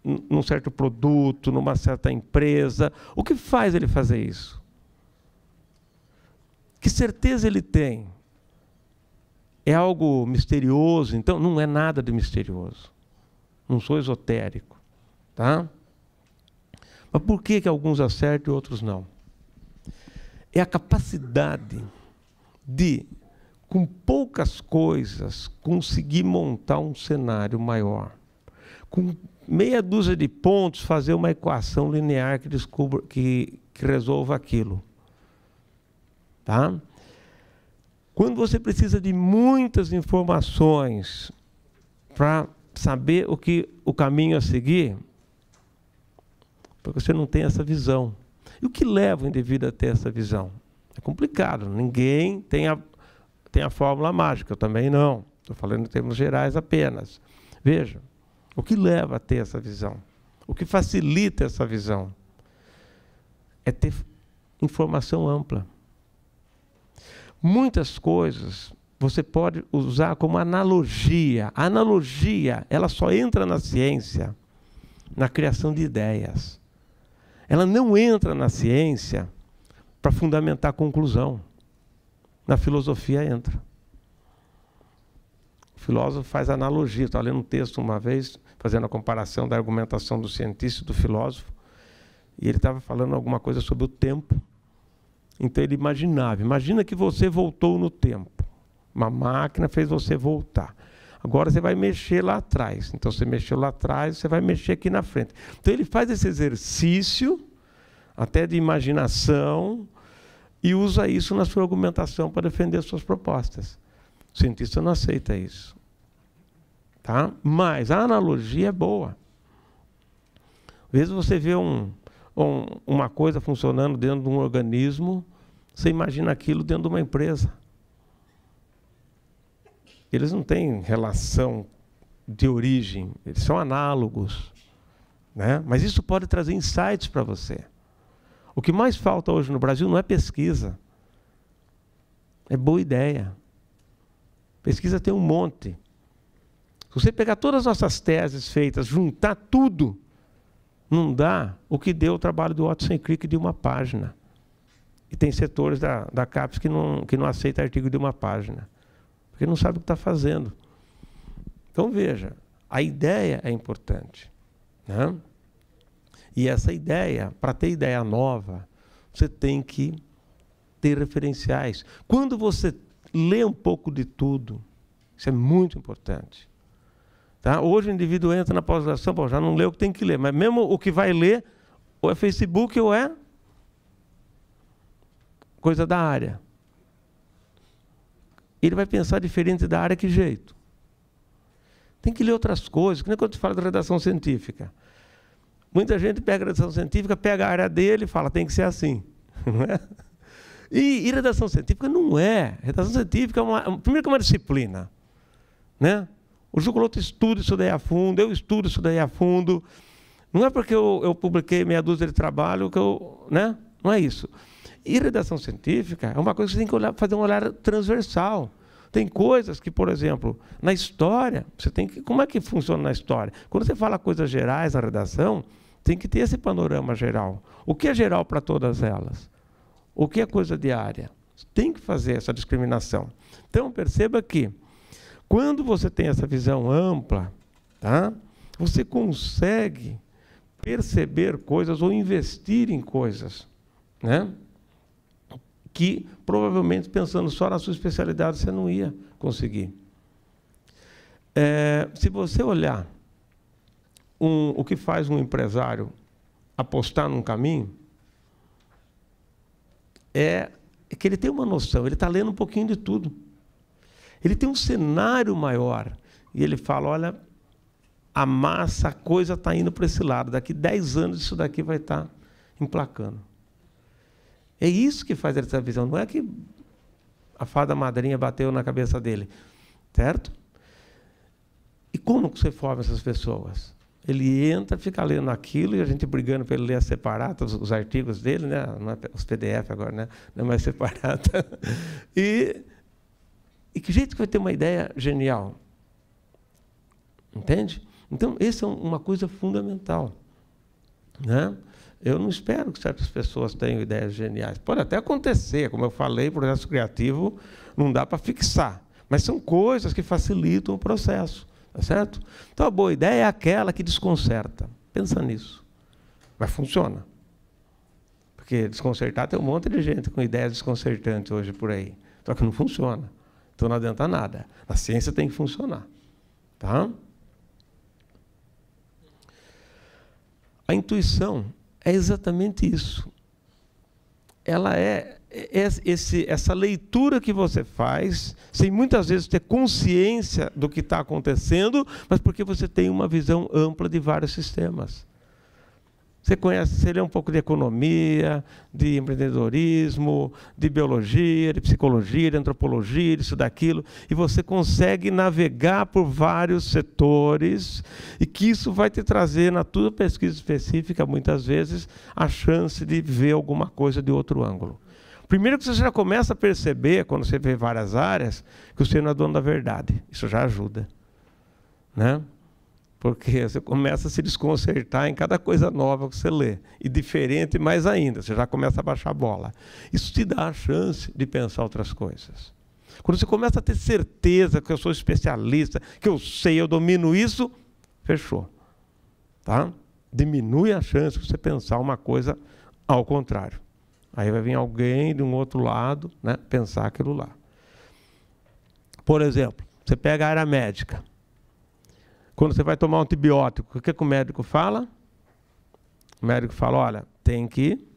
num certo produto, numa certa empresa? O que faz ele fazer isso? Que certeza ele tem? É algo misterioso? Então, não é nada de misterioso. Não sou esotérico. Tá? Mas por que alguns acertam e outros não? É a capacidade de, com poucas coisas, conseguir montar um cenário maior. Com meia dúzia de pontos, fazer uma equação linear que resolva aquilo. Tá? Quando você precisa de muitas informações para saber o caminho a seguir, porque você não tem essa visão. E o que leva o indivíduo a ter essa visão? É complicado. Ninguém tem a fórmula mágica, eu também não. Estou falando em termos gerais apenas. Veja, o que leva a ter essa visão? O que facilita essa visão? É ter informação ampla. Muitas coisas você pode usar como analogia. A analogia, ela só entra na ciência na criação de ideias. Ela não entra na ciência para fundamentar a conclusão. Na filosofia entra. O filósofo faz analogia. Estava lendo um texto uma vez, fazendo a comparação da argumentação do cientista e do filósofo, e ele estava falando alguma coisa sobre o tempo. Então ele imagina que você voltou no tempo. Uma máquina fez você voltar. Agora você vai mexer lá atrás. Então você mexeu lá atrás, você vai mexer aqui na frente. Então ele faz esse exercício, até de imaginação, e usa isso na sua argumentação para defender suas propostas. O cientista não aceita isso. Tá? Mas a analogia é boa. Às vezes você vê uma coisa funcionando dentro de um organismo, você imagina aquilo dentro de uma empresa. Eles não têm relação de origem, eles são análogos, né? Mas isso pode trazer insights para você. O que mais falta hoje no Brasil não é pesquisa, é boa ideia. Pesquisa tem um monte. Se você pegar todas as nossas teses feitas, juntar tudo, não dá o que deu o trabalho do Watson Crick de uma página. E tem setores da CAPES que não aceita artigo de uma página, porque não sabe o que está fazendo. Então, veja, a ideia é importante, né? E essa ideia, para ter ideia nova, você tem que ter referenciais. Quando você lê um pouco de tudo, isso é muito importante. Tá? Hoje o indivíduo entra na pós-graduação, já não lê o que tem que ler, mas mesmo o que vai ler, ou é Facebook ou é coisa da área. Ele vai pensar diferente da área, que jeito? Tem que ler outras coisas, que nem quando se fala de redação científica. Muita gente pega a redação científica, pega a área dele e fala, tem que ser assim. Não é? E redação científica não é. Redação científica é primeiro que é uma disciplina, né? O Juculoto estuda isso daí a fundo, eu estudo isso daí a fundo. Não é porque eu publiquei meia dúzia de trabalho que eu... Né? Não é isso. E redação científica é uma coisa que você tem que olhar, fazer um olhar transversal. Tem coisas que, por exemplo, na história, você tem que... Como é que funciona na história? Quando você fala coisas gerais na redação, tem que ter esse panorama geral. O que é geral para todas elas? O que é coisa de área? Tem que fazer essa discriminação. Então, perceba que, quando você tem essa visão ampla, tá, você consegue perceber coisas ou investir em coisas, né, que, provavelmente, pensando só na sua especialidade, você não ia conseguir. Se você olhar o que faz um empresário apostar num caminho, é que ele tem uma noção, ele está lendo um pouquinho de tudo. Ele tem um cenário maior. E ele fala, olha, a massa, a coisa está indo para esse lado. Daqui 10 anos isso daqui vai estar emplacando. É isso que faz essa visão. Não é que a fada madrinha bateu na cabeça dele. Certo? E como que você forma essas pessoas? Ele entra, fica lendo aquilo, e a gente brigando para ele ler separado os artigos dele, né? Não é os PDF agora, né? Não é mais separado. E que jeito que vai ter uma ideia genial? Entende? Então, essa é uma coisa fundamental, né? Eu não espero que certas pessoas tenham ideias geniais. Pode até acontecer, como eu falei, processo criativo não dá para fixar, mas são coisas que facilitam o processo, tá certo? Então, a boa ideia é aquela que desconcerta. Pensa nisso. Mas funciona. Porque desconcertar tem um monte de gente com ideias desconcertantes hoje por aí. Só que não funciona. Então não adianta nada. A ciência tem que funcionar. Tá? A intuição é exatamente isso. Ela é essa leitura que você faz, sem muitas vezes ter consciência do que está acontecendo, mas porque você tem uma visão ampla de vários sistemas. Você conhece, você lê um pouco de economia, de empreendedorismo, de biologia, de psicologia, de antropologia, disso, daquilo, e você consegue navegar por vários setores, e que isso vai te trazer, na tua pesquisa específica, muitas vezes, a chance de ver alguma coisa de outro ângulo. Primeiro que você já começa a perceber, quando você vê várias áreas, que você não é dono da verdade. Isso já ajuda, né? Porque você começa a se desconcertar em cada coisa nova que você lê. E diferente mais ainda, você já começa a baixar a bola. Isso te dá a chance de pensar outras coisas. Quando você começa a ter certeza que eu sou especialista, que eu sei, eu domino isso, fechou. Tá? Diminui a chance de você pensar uma coisa ao contrário. Aí vai vir alguém de um outro lado, né, pensar aquilo lá. Por exemplo, você pega a área médica. Quando você vai tomar um antibiótico, o que o médico fala? O médico fala, olha, tem que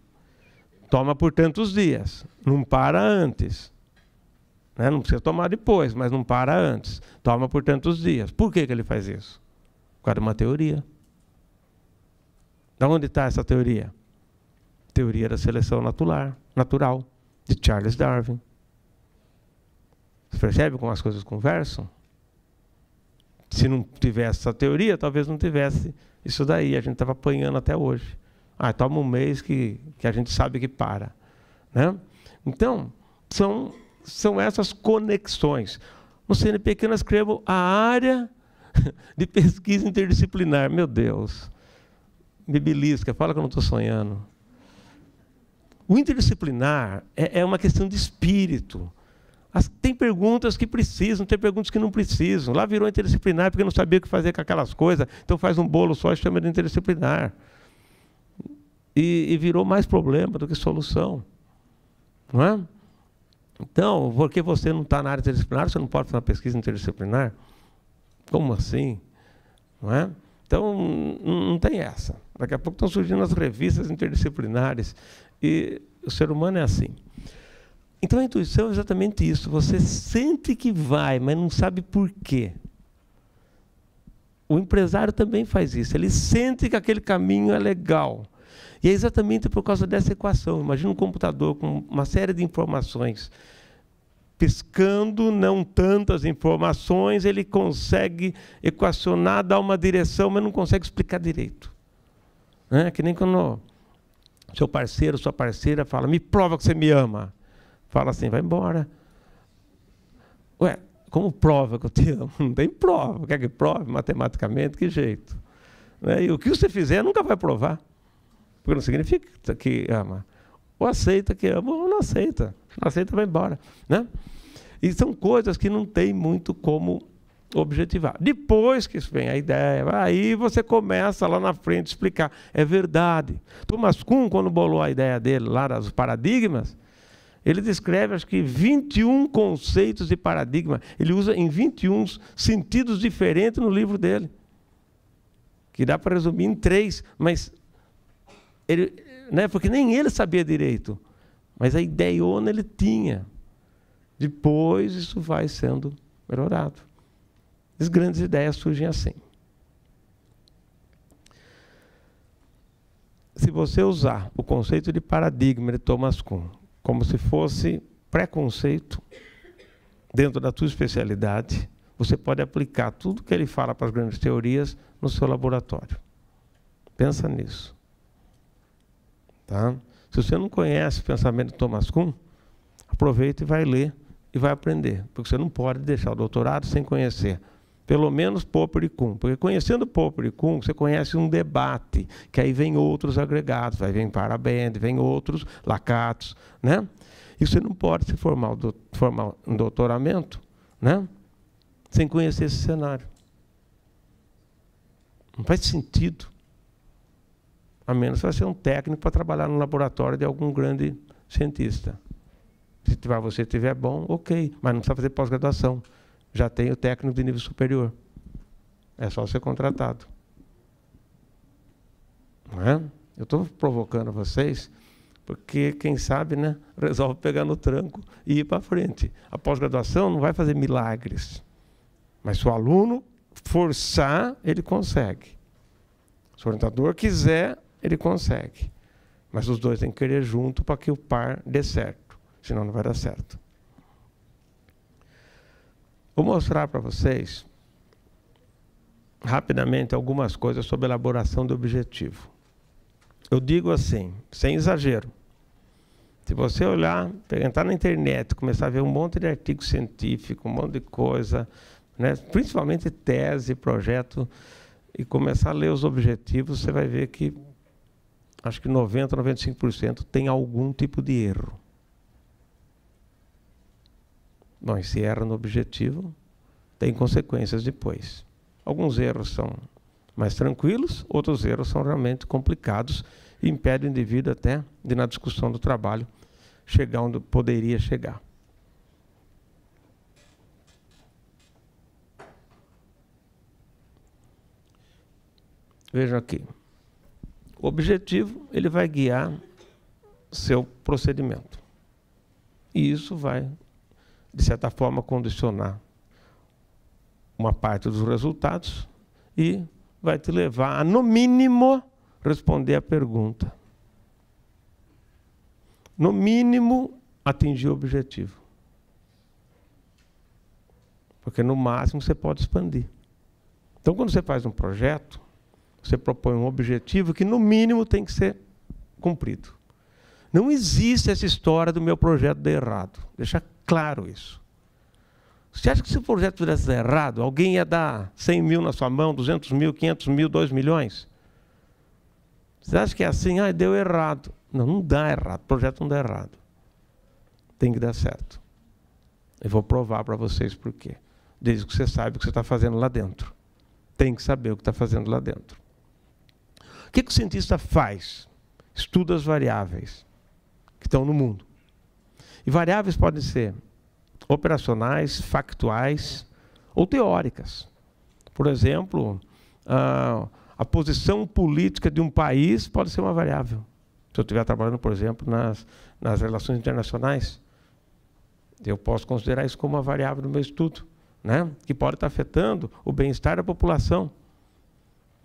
Toma por tantos dias. Não para antes. Né? Não precisa tomar depois, mas não para antes. Toma por tantos dias. Por que ele faz isso? Por causa de uma teoria. De onde está essa teoria? Teoria da seleção natural, de Charles Darwin. Você percebe como as coisas conversam? Se não tivesse essa teoria, talvez não tivesse isso daí. A gente estava apanhando até hoje. Toma um mês que a gente sabe que para. Né? Então, são essas conexões. No CNPq nós escrevemos a área de pesquisa interdisciplinar. Meu Deus. Me belisca, fala que eu não estou sonhando. O interdisciplinar é uma questão de espírito. Tem perguntas que precisam, tem perguntas que não precisam. Lá virou interdisciplinar porque não sabia o que fazer com aquelas coisas, então faz um bolo só e chama de interdisciplinar. E virou mais problema do que solução. Não é? Então, porque você não está na área interdisciplinar, você não pode fazer uma pesquisa interdisciplinar? Como assim? Não é? Então, não tem essa. Daqui a pouco estão surgindo as revistas interdisciplinares. E o ser humano é assim. Então, a intuição é exatamente isso. Você sente que vai, mas não sabe por quê. O empresário também faz isso. Ele sente que aquele caminho é legal. E é exatamente por causa dessa equação. Imagina um computador com uma série de informações. Pescando não tantas informações, ele consegue equacionar, dar uma direção, mas não consegue explicar direito. É que nem quando seu parceiro, sua parceira fala, me prova que você me ama. Fala assim, vai embora. Ué, como prova que eu te amo? Não tem prova. Quer que prove matematicamente? Que jeito? E o que você fizer nunca vai provar. Porque não significa que ama. Ou aceita que ama, ou não aceita. Se não aceita, vai embora. Né? E são coisas que não tem muito como objetivar. Depois que vem a ideia, aí você começa lá na frente a explicar. É verdade. Thomas Kuhn, quando bolou a ideia dele lá dos paradigmas, ele descreve, acho que, 21 conceitos de paradigma. Ele usa em 21 sentidos diferentes no livro dele. Que dá para resumir em 3, mas ele, né, porque nem ele sabia direito. Mas a ideiona ele tinha. Depois isso vai sendo melhorado. As grandes ideias surgem assim. Se você usar o conceito de paradigma de Thomas Kuhn como se fosse preconceito dentro da tua especialidade, você pode aplicar tudo que ele fala para as grandes teorias no seu laboratório. Pensa nisso. Tá? Se você não conhece o pensamento de Thomas Kuhn, aproveita e vai ler e vai aprender. Porque você não pode deixar o doutorado sem conhecer. Pelo menos Popper e Kuhn. Porque conhecendo Popper e Kuhn, você conhece um debate, que aí vem outros agregados, vai vir Parabéns, vem outros, Lacatos, né? E você não pode se formar um doutoramento, né, sem conhecer esse cenário. Não faz sentido. A menos que você seja um técnico para trabalhar no laboratório de algum grande cientista. Se você estiver bom, ok, mas não precisa fazer pós-graduação. Já tem o técnico de nível superior. É só ser contratado. Não é? Eu estou provocando vocês, porque, quem sabe, né, resolve pegar no tranco e ir para frente. A pós-graduação não vai fazer milagres. Mas se o aluno forçar, ele consegue. Se o orientador quiser, ele consegue. Mas os dois têm que querer junto para que o par dê certo. Senão não vai dar certo. Vou mostrar para vocês, rapidamente, algumas coisas sobre elaboração do objetivo. Eu digo assim, sem exagero. Se você olhar, entrar na internet, começar a ver um monte de artigo científico, um monte de coisa, né, principalmente tese, projeto, e começar a ler os objetivos, você vai ver que acho que 90%, 95% tem algum tipo de erro. Bom, e se erra no objetivo, tem consequências depois. Alguns erros são mais tranquilos, outros erros são realmente complicados e impedem o indivíduo até de, na discussão do trabalho, chegar onde poderia chegar. Vejam aqui. O objetivo, ele vai guiar seu procedimento. E isso vai, de certa forma, condicionar uma parte dos resultados e vai te levar a, no mínimo, responder a pergunta. No mínimo, atingir o objetivo. Porque, no máximo, você pode expandir. Então, quando você faz um projeto, você propõe um objetivo que, no mínimo, tem que ser cumprido. Não existe essa história do meu projeto dar errado. Deixa claro isso. Você acha que se o projeto tivesse dar errado, alguém ia dar 100 mil na sua mão, 200 mil, 500 mil, 2 milhões? Você acha que é assim? Ah, deu errado. Não, não dá errado. O projeto não dá errado. Tem que dar certo. Eu vou provar para vocês por quê. Desde que você saiba o que você está fazendo lá dentro. Tem que saber o que está fazendo lá dentro. O que o cientista faz? Estuda as variáveis que estão no mundo. E variáveis podem ser operacionais, factuais ou teóricas. Por exemplo, a posição política de um país pode ser uma variável. Se eu estiver trabalhando, por exemplo, nas relações internacionais, eu posso considerar isso como uma variável no meu estudo, né? Que pode estar afetando o bem-estar da população.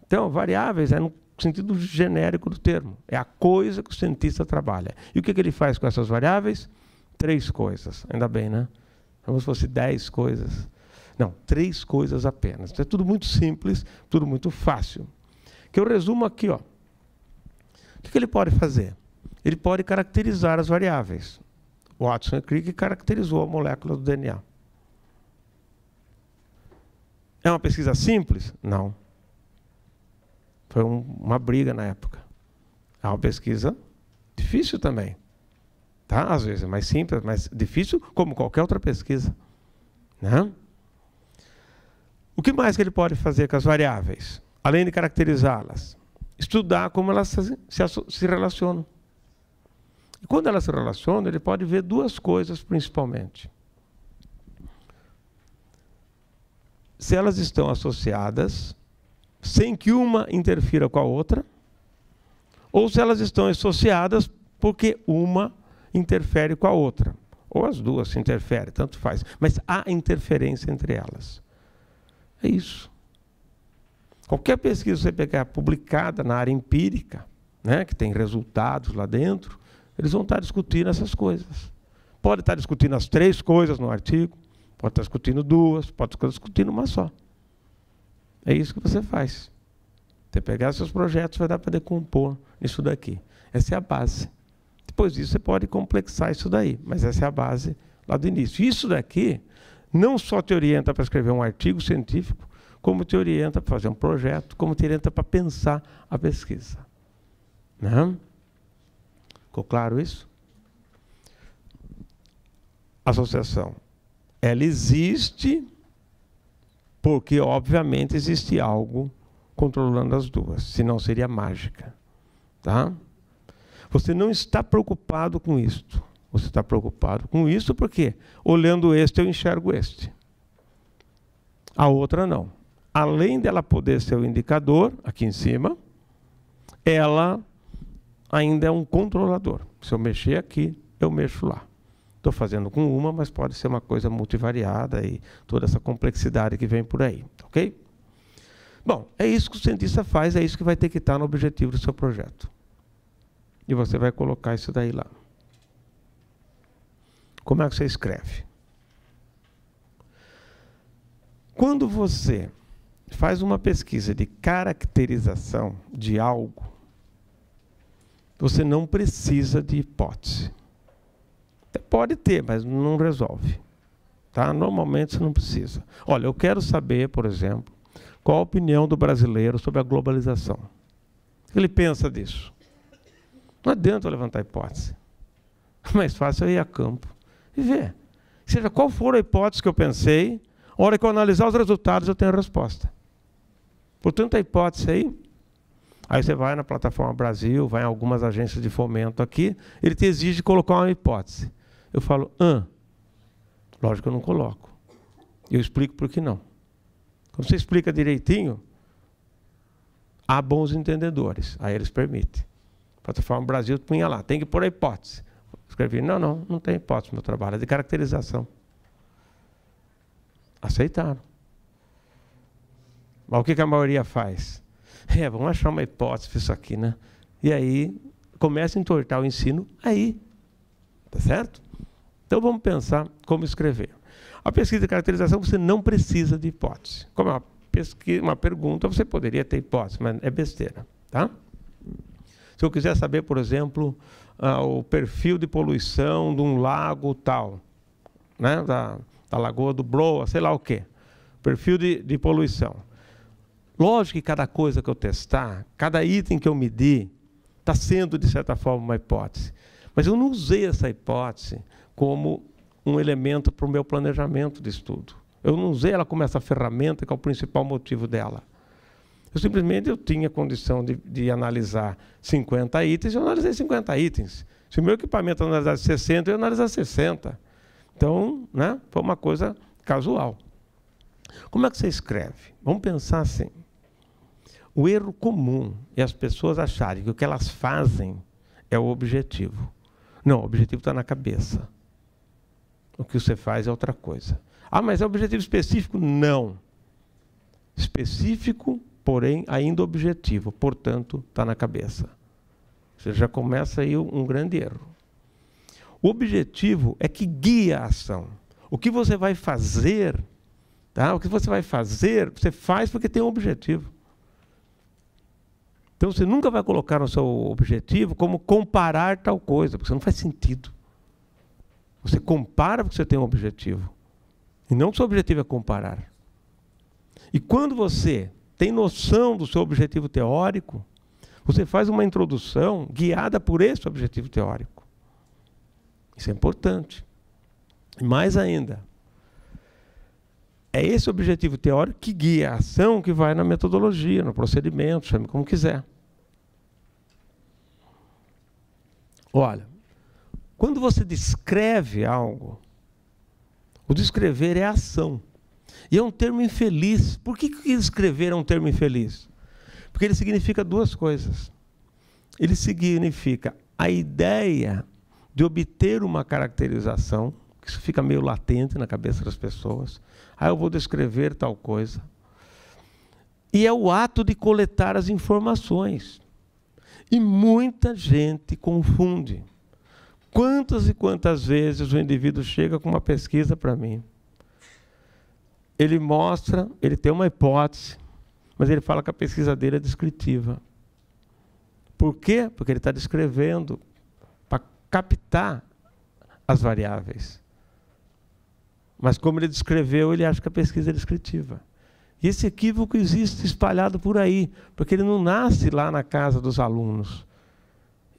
Então, variáveis é no sentido genérico do termo. É a coisa que o cientista trabalha. E o que ele faz com essas variáveis? 3 coisas. Ainda bem, né? Como se fosse 10 coisas. Não, 3 coisas apenas. Então, é tudo muito simples, tudo muito fácil. Que eu resumo aqui, ó. O que ele pode fazer? Ele pode caracterizar as variáveis. Watson e Crick caracterizou a molécula do DNA. É uma pesquisa simples? Não. Foi uma briga na época. É uma pesquisa difícil também. Tá? Às vezes é mais simples, mas difícil como qualquer outra pesquisa. Né? O que mais que ele pode fazer com as variáveis? Além de caracterizá-las, estudar como elas se relacionam. E quando elas se relacionam, ele pode ver 2 coisas principalmente. Se elas estão associadas, sem que uma interfira com a outra, ou se elas estão associadas porque uma interfere com a outra. Ou as duas se interferem, tanto faz. Mas há interferência entre elas. É isso. Qualquer pesquisa que você pegar publicada na área empírica, né, que tem resultados lá dentro, eles vão estar discutindo essas coisas. Pode estar discutindo as 3 coisas no artigo, pode estar discutindo 2, pode estar discutindo uma só. É isso que você faz. Você pegar seus projetos, vai dar para decompor isso daqui. Essa é a base. Depois disso, você pode complexar isso daí, mas essa é a base lá do início. Isso daqui não só te orienta para escrever um artigo científico, como te orienta para fazer um projeto, como te orienta para pensar a pesquisa. Né? Ficou claro isso? Associação. Ela existe porque, obviamente, existe algo controlando as duas, senão seria mágica. Tá? Você não está preocupado com isto. Você está preocupado com isso porque, olhando este, eu enxergo este. A outra não. Além dela poder ser o indicador, aqui em cima, ela ainda é um controlador. Se eu mexer aqui, eu mexo lá. Estou fazendo com uma, mas pode ser uma coisa multivariada e toda essa complexidade que vem por aí. Ok? Bom, é isso que o cientista faz, é isso que vai ter que estar no objetivo do seu projeto. E você vai colocar isso daí lá. Como é que você escreve? Quando você faz uma pesquisa de caracterização de algo, você não precisa de hipótese. Pode ter, mas não resolve. Tá? Normalmente você não precisa. Olha, eu quero saber, por exemplo, qual a opinião do brasileiro sobre a globalização. O que ele pensa disso? Não adianta eu levantar hipótese. É mais fácil eu ir a campo e ver. Seja qual for a hipótese que eu pensei, a hora que eu analisar os resultados, eu tenho a resposta. Portanto, a hipótese aí você vai na plataforma Brasil, vai em algumas agências de fomento aqui, ele te exige colocar uma hipótese. Eu falo, lógico que eu não coloco. Eu explico por que não. Quando você explica direitinho, há bons entendedores, aí eles permitem. Plataforma Brasil punha lá, tem que pôr a hipótese. Escrevi, não tem hipótese no meu trabalho, é de caracterização. Aceitaram. Mas o que a maioria faz? Vamos achar uma hipótese para isso aqui, né? E aí, começa a entortar o ensino aí. Tá certo? Então, vamos pensar como escrever. A pesquisa de caracterização, você não precisa de hipótese. Como é uma pergunta, você poderia ter hipótese, mas é besteira. Tá? Se eu quiser saber, por exemplo, o perfil de poluição de um lago tal, né? da Lagoa do Broa, sei lá o quê. Perfil de poluição. Lógico que cada coisa que eu testar, cada item que eu medir, está sendo, de certa forma, uma hipótese. Mas eu não usei essa hipótese como um elemento para o meu planejamento de estudo. Eu não usei ela como essa ferramenta, que é o principal motivo dela. Eu tinha condição de analisar 50 itens, eu analisei 50 itens. Se o meu equipamento analisasse 60, eu ia analisar 60. Então, né, foi uma coisa casual. Como é que você escreve? Vamos pensar assim. O erro comum é as pessoas acharem que o que elas fazem é o objetivo. Não, o objetivo está na cabeça. O que você faz é outra coisa. Mas é objetivo específico? Não. Específico, porém, ainda objetivo. Portanto, está na cabeça. Você já começa aí um grande erro. O objetivo é que guia a ação. O que você vai fazer, tá? O que você vai fazer, você faz porque tem um objetivo. Então, você nunca vai colocar no seu objetivo como comparar tal coisa, porque isso não faz sentido. Você compara porque você tem um objetivo. E não que o seu objetivo é comparar. E quando você tem noção do seu objetivo teórico, você faz uma introdução guiada por esse objetivo teórico. Isso é importante. E mais ainda, é esse objetivo teórico que guia a ação que vai na metodologia, no procedimento, chame como quiser. Olha, quando você descreve algo, o descrever é ação. E é um termo infeliz. Por que escrever é um termo infeliz? Porque ele significa duas coisas. Ele significa a ideia de obter uma caracterização, que isso fica meio latente na cabeça das pessoas. Eu vou descrever tal coisa. E é o ato de coletar as informações. E muita gente confunde. Quantas e quantas vezes o indivíduo chega com uma pesquisa para mim? Ele mostra, ele tem uma hipótese, mas ele fala que a pesquisa dele é descritiva. Por quê? Porque ele está descrevendo para captar as variáveis. Mas como ele descreveu, ele acha que a pesquisa é descritiva. E esse equívoco existe espalhado por aí, porque ele não nasce lá na casa dos alunos.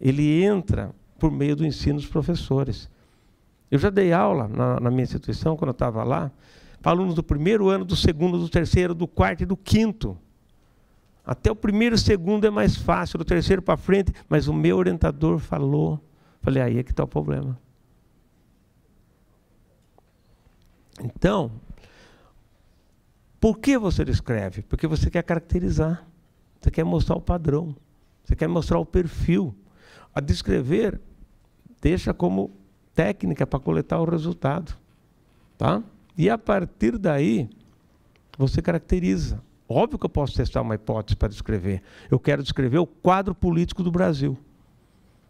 Ele entra por meio do ensino dos professores. Eu já dei aula na minha instituição, quando eu estava lá, para alunos do primeiro ano, do segundo, do terceiro, do quarto e do quinto. Até o primeiro e segundo é mais fácil, do terceiro para frente, mas o meu orientador falou. Falei, aí é que está o problema. Então, por que você descreve? Porque você quer caracterizar, você quer mostrar o padrão, você quer mostrar o perfil. A descrever deixa como técnica para coletar o resultado. Tá? E a partir daí, você caracteriza. Óbvio que eu posso testar uma hipótese para descrever. Eu quero descrever o quadro político do Brasil.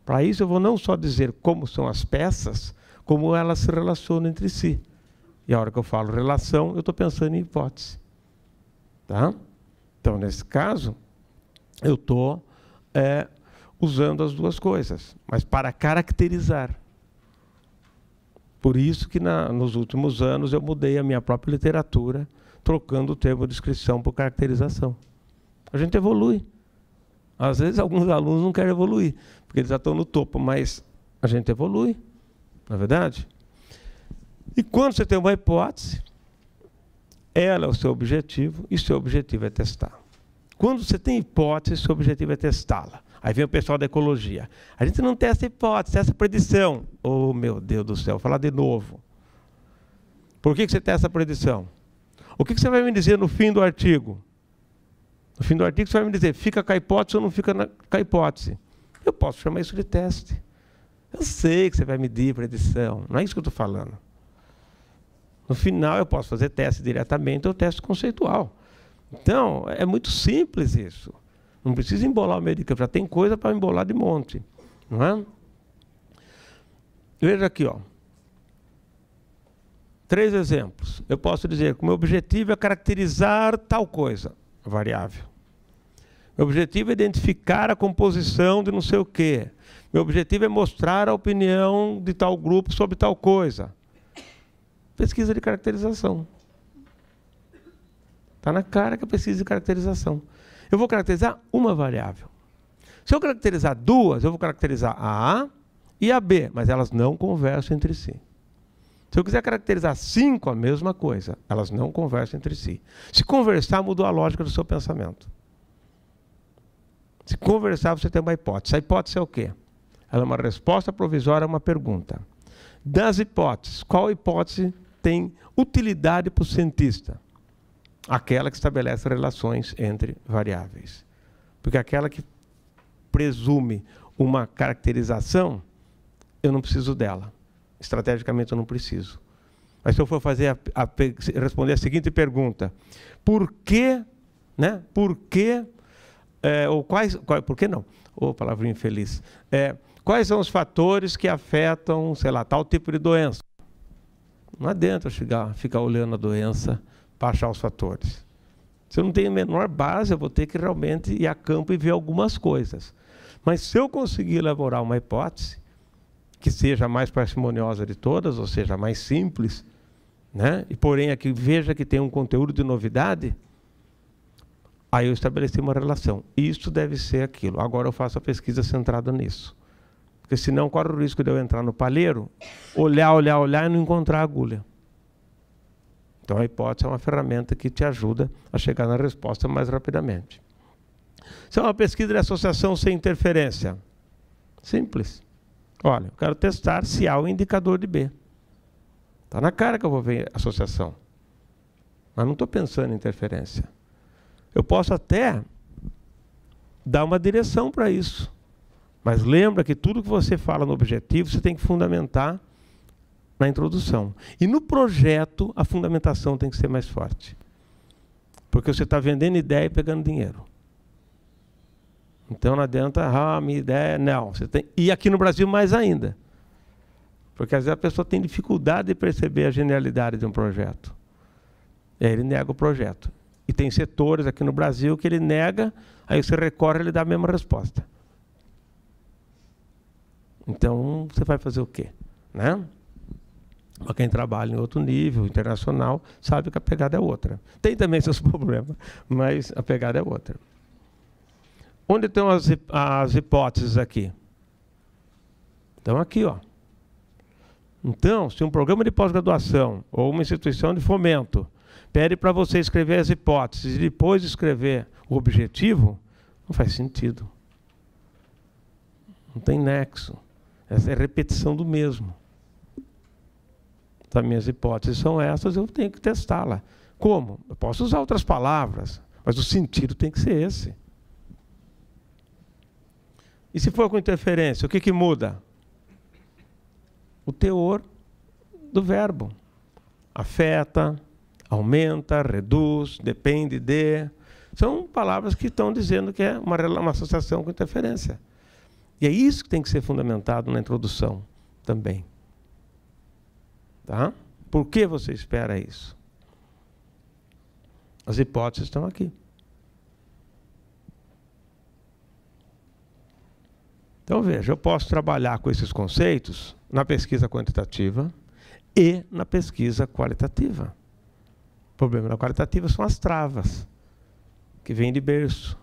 Para isso, eu vou não só dizer como são as peças, como elas se relacionam entre si. E a hora que eu falo relação, eu estou pensando em hipótese. Tá? Então, nesse caso, eu estou usando as duas coisas, mas para caracterizar. Por isso que nos últimos anos eu mudei a minha própria literatura, trocando o termo descrição por caracterização. A gente evolui. Às vezes alguns alunos não querem evoluir, porque eles já estão no topo, mas a gente evolui, não é verdade? E quando você tem uma hipótese, ela é o seu objetivo, e seu objetivo é testar. Quando você tem hipótese, seu objetivo é testá-la. Aí vem o pessoal da ecologia. A gente não testa hipótese, testa predição. Oh, meu Deus do céu, vou falar de novo. Por que você testa a predição? O que você vai me dizer no fim do artigo? No fim do artigo você vai me dizer, fica com a hipótese ou não fica com a hipótese? Eu posso chamar isso de teste. Eu sei que você vai medir predição, não é isso que eu estou falando. No final, eu posso fazer teste diretamente ou teste conceitual. Então, é muito simples isso. Não precisa embolar o meio de campo, já tem coisa para embolar de monte. Não é? Veja aqui, ó. 3 exemplos. Eu posso dizer que o meu objetivo é caracterizar tal coisa, variável. Meu objetivo é identificar a composição de não sei o quê. Meu objetivo é mostrar a opinião de tal grupo sobre tal coisa. Pesquisa de caracterização. Está na cara que é pesquisa de caracterização. Eu vou caracterizar uma variável. Se eu caracterizar 2, eu vou caracterizar a A e a B, mas elas não conversam entre si. Se eu quiser caracterizar 5, a mesma coisa. Elas não conversam entre si. Se conversar, mudou a lógica do seu pensamento. Se conversar, você tem uma hipótese. A hipótese é o quê? Ela é uma resposta provisória a uma pergunta. Das hipóteses, qual hipótese tem utilidade para o cientista? Aquela que estabelece relações entre variáveis. Porque aquela que presume uma caracterização, eu não preciso dela. Estrategicamente eu não preciso. Mas se eu for fazer responder a seguinte pergunta, por que, né? Por que, ou quais, por que não? Ô, palavrinha infeliz. Quais são os fatores que afetam, sei lá, tal tipo de doença? Não adianta eu ficar olhando a doença para achar os fatores. Se eu não tenho a menor base, eu vou ter que realmente ir a campo e ver algumas coisas. Mas se eu conseguir elaborar uma hipótese, que seja a mais parcimoniosa de todas, ou seja, a mais simples, né? E porém aqui veja que tem um conteúdo de novidade, aí eu estabeleci uma relação. Isso deve ser aquilo. Agora eu faço a pesquisa centrada nisso. Porque senão corre o risco de eu entrar no palheiro, olhar e não encontrar a agulha. Então a hipótese é uma ferramenta que te ajuda a chegar na resposta mais rapidamente. Isso é uma pesquisa de associação sem interferência. Simples. Olha, eu quero testar se há um indicador de B. Está na cara que eu vou ver associação. Mas não estou pensando em interferência. Eu posso até dar uma direção para isso. Mas lembra que tudo que você fala no objetivo, você tem que fundamentar na introdução. E no projeto, a fundamentação tem que ser mais forte. Porque você está vendendo ideia e pegando dinheiro. Então não adianta, minha ideia, não. Você tem, e aqui no Brasil mais ainda. Porque às vezes a pessoa tem dificuldade de perceber a genialidade de um projeto. E aí ele nega o projeto. E tem setores aqui no Brasil que ele nega, aí você recorre e ele dá a mesma resposta. Então você vai fazer o quê? Né? Para quem trabalha em outro nível, internacional, sabe que a pegada é outra. Tem também seus problemas, mas a pegada é outra. Onde estão as hipóteses aqui? Estão aqui, ó. Então, se um programa de pós-graduação ou uma instituição de fomento pede para você escrever as hipóteses e depois escrever o objetivo, não faz sentido. Não tem nexo. Essa é repetição do mesmo. As minhas hipóteses são essas, eu tenho que testá-la. Como? Eu posso usar outras palavras, mas o sentido tem que ser esse. E se for com interferência, o que muda? O teor do verbo. Afeta, aumenta, reduz, depende de. São palavras que estão dizendo que é uma associação com interferência. E é isso que tem que ser fundamentado na introdução também. Tá? Por que você espera isso? As hipóteses estão aqui. Então, veja, eu posso trabalhar com esses conceitos na pesquisa quantitativa e na pesquisa qualitativa. O problema da qualitativa são as travas, que vêm de berço.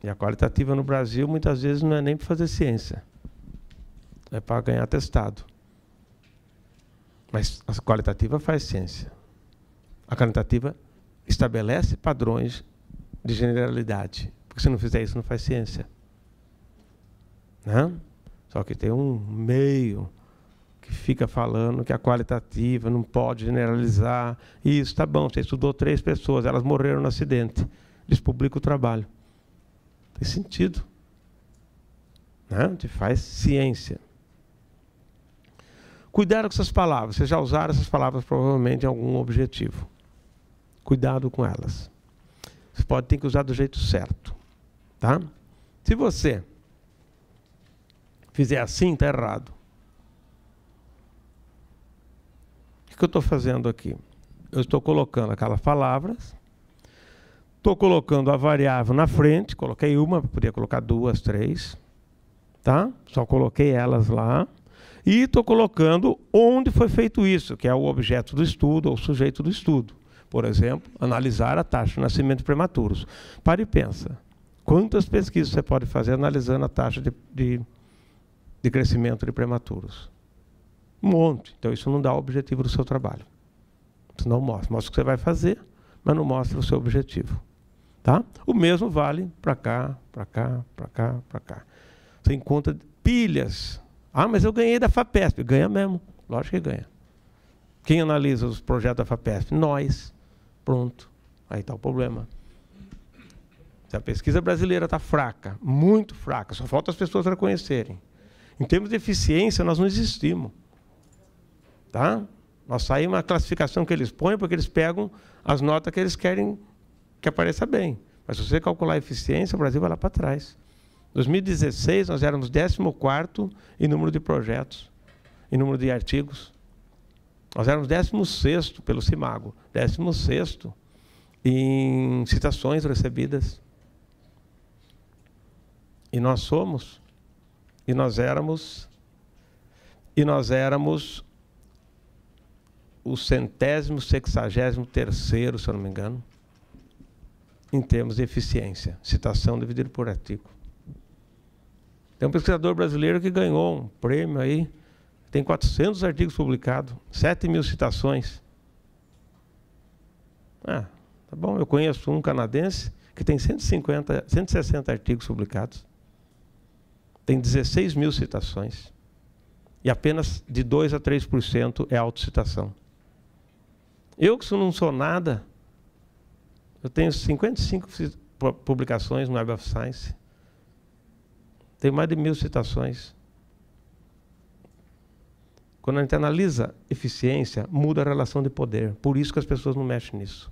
E a qualitativa no Brasil, muitas vezes, não é nem para fazer ciência. É para ganhar atestado. Mas a qualitativa faz ciência. A quantitativa estabelece padrões de generalidade. Porque se não fizer isso, não faz ciência. Né? Só que tem um meio que fica falando que a qualitativa não pode generalizar. Isso, tá bom, você estudou 3 pessoas, elas morreram no acidente. Eles publicam o trabalho. Tem sentido. né? A gente faz ciência. Cuidado com essas palavras. Vocês já usaram essas palavras provavelmente em algum objetivo. Cuidado com elas. Você pode ter que usar do jeito certo. Tá? Se você fizer assim, está errado. O que eu estou fazendo aqui? Eu estou colocando aquelas palavras, estou colocando a variável na frente, coloquei uma, podia colocar 2, 3, tá? Só coloquei elas lá. E estou colocando onde foi feito isso, que é o objeto do estudo ou o sujeito do estudo. Por exemplo, analisar a taxa de nascimentos prematuros. Pare e pensa. Quantas pesquisas você pode fazer analisando a taxa de crescimento de prematuros? Um monte. Então, isso não dá o objetivo do seu trabalho. Isso não mostra. Mostra o que você vai fazer, mas não mostra o seu objetivo. Tá? O mesmo vale para cá, para cá, para cá, para cá. Você encontra pilhas. Ah, mas eu ganhei da FAPESP. Ganha mesmo. Lógico que ganha. Quem analisa os projetos da FAPESP? Nós. Pronto. Aí está o problema. Se a pesquisa brasileira está fraca, muito fraca, só falta as pessoas reconhecerem. Em termos de eficiência, nós não existimos. Tá? Nós saímos na classificação que eles põem, porque eles pegam as notas que eles querem que apareça bem. Mas se você calcular a eficiência, o Brasil vai lá para trás. Em 2016, nós éramos 14º em número de projetos, em número de artigos. Nós éramos 16º pelo CIMAGO, 16º em citações recebidas. E nós somos, e nós éramos o 163º, se eu não me engano, em termos de eficiência, citação dividido por artigo. Tem um pesquisador brasileiro que ganhou um prêmio aí, tem 400 artigos publicados, 7.000 citações. Ah, tá bom, eu conheço um canadense que tem 160 artigos publicados, tem 16.000 citações, e apenas de 2 a 3% é autocitação. Eu que não sou nada, eu tenho 55 publicações no Web of Science, tenho mais de 1.000 citações. Quando a gente analisa eficiência, muda a relação de poder. Por isso que as pessoas não mexem nisso.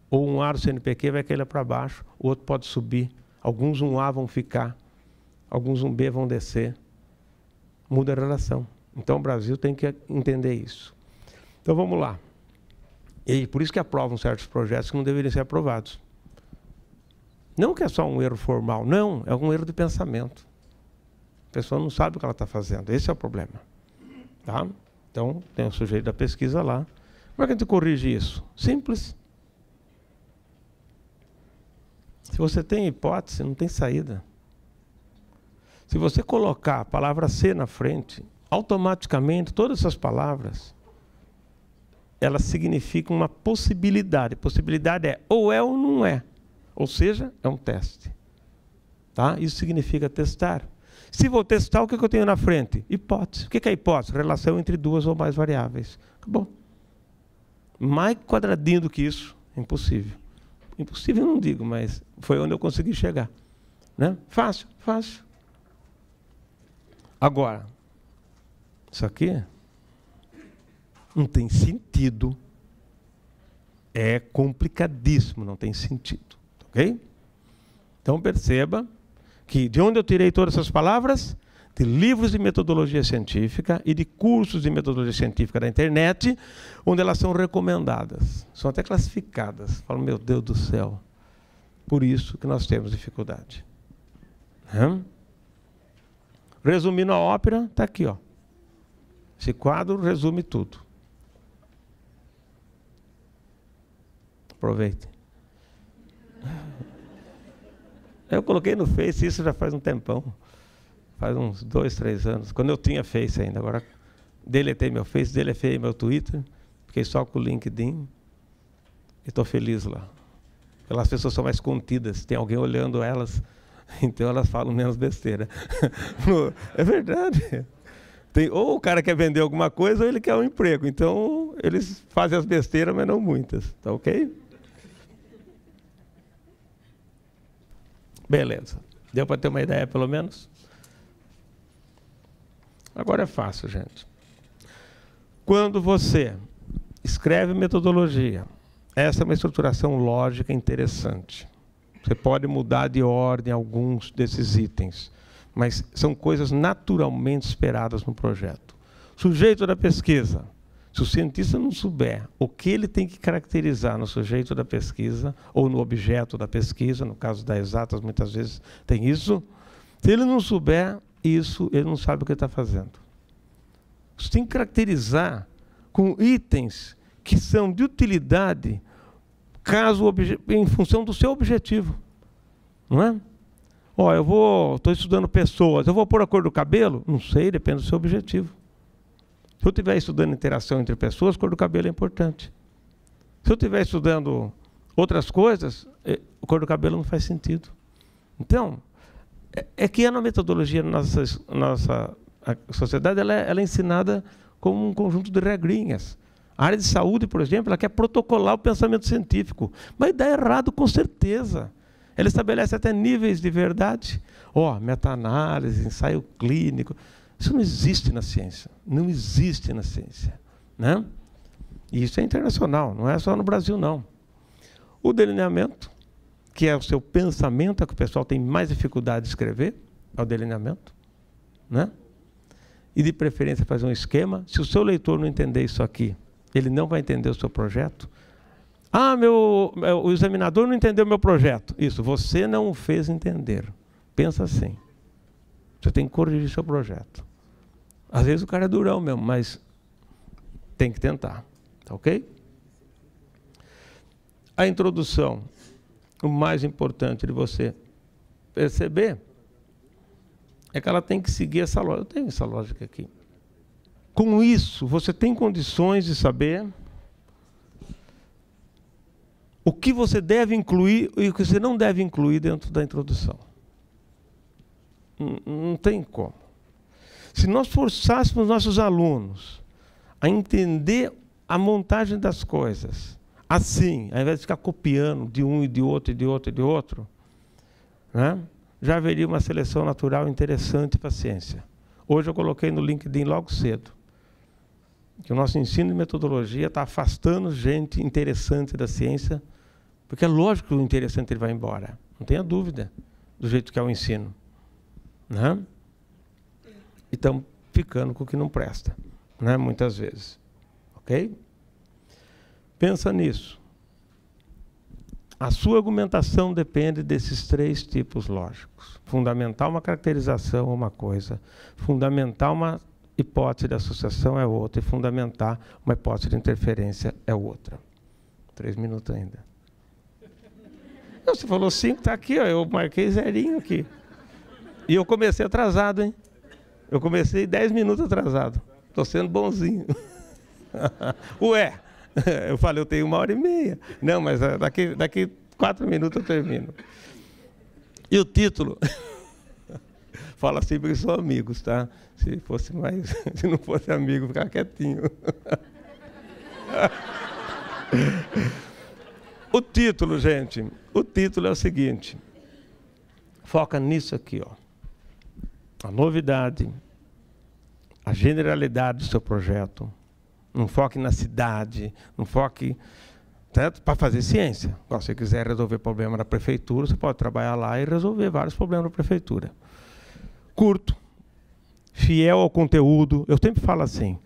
Ou um A do CNPq vai cair para baixo, o outro pode subir. Alguns um A vão ficar, alguns um B vão descer. Muda a relação. Então o Brasil tem que entender isso. Então vamos lá. E por isso que aprovam certos projetos que não deveriam ser aprovados. Não que é só um erro formal, não, é um erro de pensamento. A pessoa não sabe o que ela está fazendo, esse é o problema. Tá? Então, tem o sujeito da pesquisa lá. Como é que a gente corrige isso? Simples. Se você tem hipótese, não tem saída. Se você colocar a palavra C na frente, automaticamente, todas essas palavras, elas significam uma possibilidade. Possibilidade é ou não é. Ou seja, é um teste. Tá? Isso significa testar. Se vou testar, o que eu tenho na frente? Hipótese. O que é hipótese? Relação entre duas ou mais variáveis. Acabou. Mais quadradinho do que isso, impossível. Impossível eu não digo, mas foi onde eu consegui chegar. Né? Fácil, fácil. Agora, isso aqui não tem sentido. É complicadíssimo, não tem sentido. Ok? Então perceba que de onde eu tirei todas essas palavras? De livros de metodologia científica e de cursos de metodologia científica da internet, onde elas são recomendadas, são até classificadas. Falo, meu Deus do céu, por isso que nós temos dificuldade. Resumindo a ópera, está aqui, ó. Esse quadro resume tudo. Aproveitem. Eu coloquei no Face, isso já faz um tempão. Faz uns 2, 3 anos. Quando eu tinha Face ainda. Agora deletei meu Face, deletei meu Twitter. Fiquei só com o LinkedIn. E estou feliz lá. As pessoas são mais contidas. Tem alguém olhando elas. Então elas falam menos besteira. É verdade. Ou o cara quer vender alguma coisa ou ele quer um emprego. Então eles fazem as besteiras, mas não muitas. Tá ok? Beleza. Deu para ter uma ideia, pelo menos? Agora é fácil, gente. Quando você escreve metodologia, essa é uma estruturação lógica interessante. Você pode mudar de ordem alguns desses itens, mas são coisas naturalmente esperadas no projeto. Sujeito da pesquisa. Se o cientista não souber o que ele tem que caracterizar no sujeito da pesquisa, ou no objeto da pesquisa, no caso das exatas, muitas vezes tem isso, se ele não souber isso, ele não sabe o que está fazendo. Você tem que caracterizar com itens que são de utilidade em função do seu objetivo. Não é? Ó, estou estudando pessoas, eu vou pôr a cor do cabelo? Não sei, depende do seu objetivo. Se eu estiver estudando interação entre pessoas, a cor do cabelo é importante. Se eu estiver estudando outras coisas, a cor do cabelo não faz sentido. Então, é que na metodologia da nossa sociedade, ela é ensinada como um conjunto de regrinhas. A área de saúde, por exemplo, ela quer protocolar o pensamento científico, mas dá errado com certeza. Ela estabelece até níveis de verdade. Meta-análise, ensaio clínico. Isso não existe na ciência. Não existe na ciência. Né? E isso é internacional, não é só no Brasil, não. O delineamento, que é o seu pensamento, é que o pessoal tem mais dificuldade de escrever, é o delineamento. Né? E, de preferência, fazer um esquema. Se o seu leitor não entender isso aqui, ele não vai entender o seu projeto. O examinador não entendeu o meu projeto. Isso, você não o fez entender. Pensa assim. Você tem que corrigir seu projeto. Às vezes o cara é durão mesmo, mas tem que tentar. Tá ok? A introdução, o mais importante de você perceber, é que ela tem que seguir essa lógica. Eu tenho essa lógica aqui. Com isso, você tem condições de saber o que você deve incluir e o que você não deve incluir dentro da introdução. Não tem como. Se nós forçássemos nossos alunos a entender a montagem das coisas assim, ao invés de ficar copiando de um e de outro, e de outro, e de outro, né, já haveria uma seleção natural interessante para a ciência. Hoje eu coloquei no LinkedIn logo cedo que o nosso ensino de metodologia está afastando gente interessante da ciência, porque é lógico que o interessante ele vai embora. Não tenha dúvida do jeito que é o ensino. Né? E estamos ficando com o que não presta, né? Muitas vezes. Ok? Pensa nisso. A sua argumentação depende desses 3 tipos lógicos. Fundamentar uma caracterização é uma coisa, fundamentar uma hipótese de associação é outra, e fundamentar uma hipótese de interferência é outra. 3 minutos ainda. Você falou 5, está aqui, ó, eu marquei zerinho aqui. E eu comecei atrasado, hein? Eu comecei 10 minutos atrasado. Estou sendo bonzinho. Ué, eu falei, eu tenho 1h30. Não, mas daqui 4 minutos eu termino. E o título? Fala assim porque são amigos, tá? Se não fosse amigo, ficava quietinho. O título, gente, o título é o seguinte. Foca nisso aqui, ó. A novidade, a generalidade do seu projeto. Não foque na cidade, não foque para fazer ciência. Se você quiser resolver problema da prefeitura, você pode trabalhar lá e resolver vários problemas da prefeitura. Curto, fiel ao conteúdo. Eu sempre falo assim,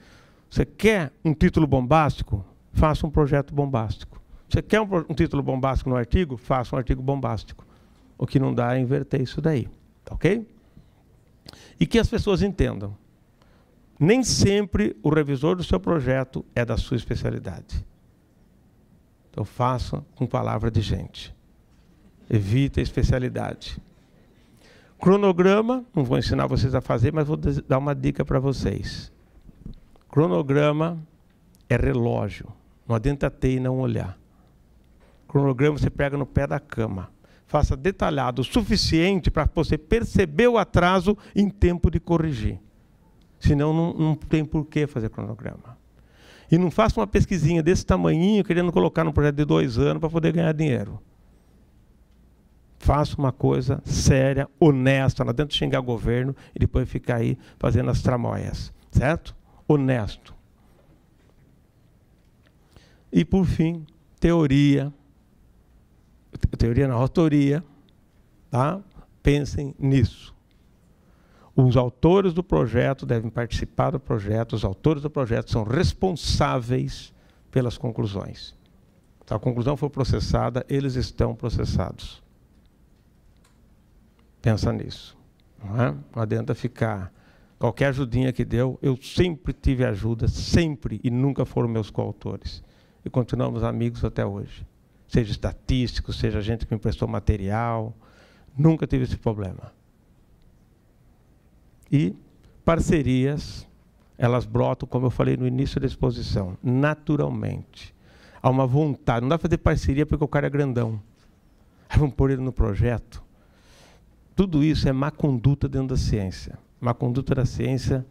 você quer um título bombástico? Faça um projeto bombástico. Você quer um título bombástico no artigo? Faça um artigo bombástico. O que não dá é inverter isso daí. Tá ok? E que as pessoas entendam. Nem sempre o revisor do seu projeto é da sua especialidade. Então faça com palavra de gente. Evite a especialidade. Cronograma, não vou ensinar vocês a fazer, mas vou dar uma dica para vocês. Cronograma é relógio. Não adianta ter e não olhar. Cronograma você pega no pé da cama. Faça detalhado o suficiente para você perceber o atraso em tempo de corrigir. Senão não tem por que fazer cronograma. E não faça uma pesquisinha desse tamanhinho querendo colocar num projeto de 2 anos para poder ganhar dinheiro. Faça uma coisa séria, honesta, não adianta xingar o governo e depois ficar aí fazendo as tramóias, certo? Honesto. E, por fim, teoria. Teoria não, autoria. Tá? Pensem nisso. Os autores do projeto devem participar do projeto, os autores do projeto são responsáveis pelas conclusões. Se a conclusão for processada, eles estão processados. Pensa nisso. Não é? Não adianta ficar... Qualquer ajudinha que deu, eu sempre tive ajuda, sempre, e nunca foram meus coautores. E continuamos amigos até hoje. Seja estatístico, seja gente que me emprestou material, nunca tive esse problema. E parcerias, elas brotam, como eu falei no início da exposição, naturalmente. Há uma vontade, não dá para fazer parceria porque o cara é grandão. Aí vamos pôr ele no projeto. Tudo isso é má conduta dentro da ciência. Má conduta da ciência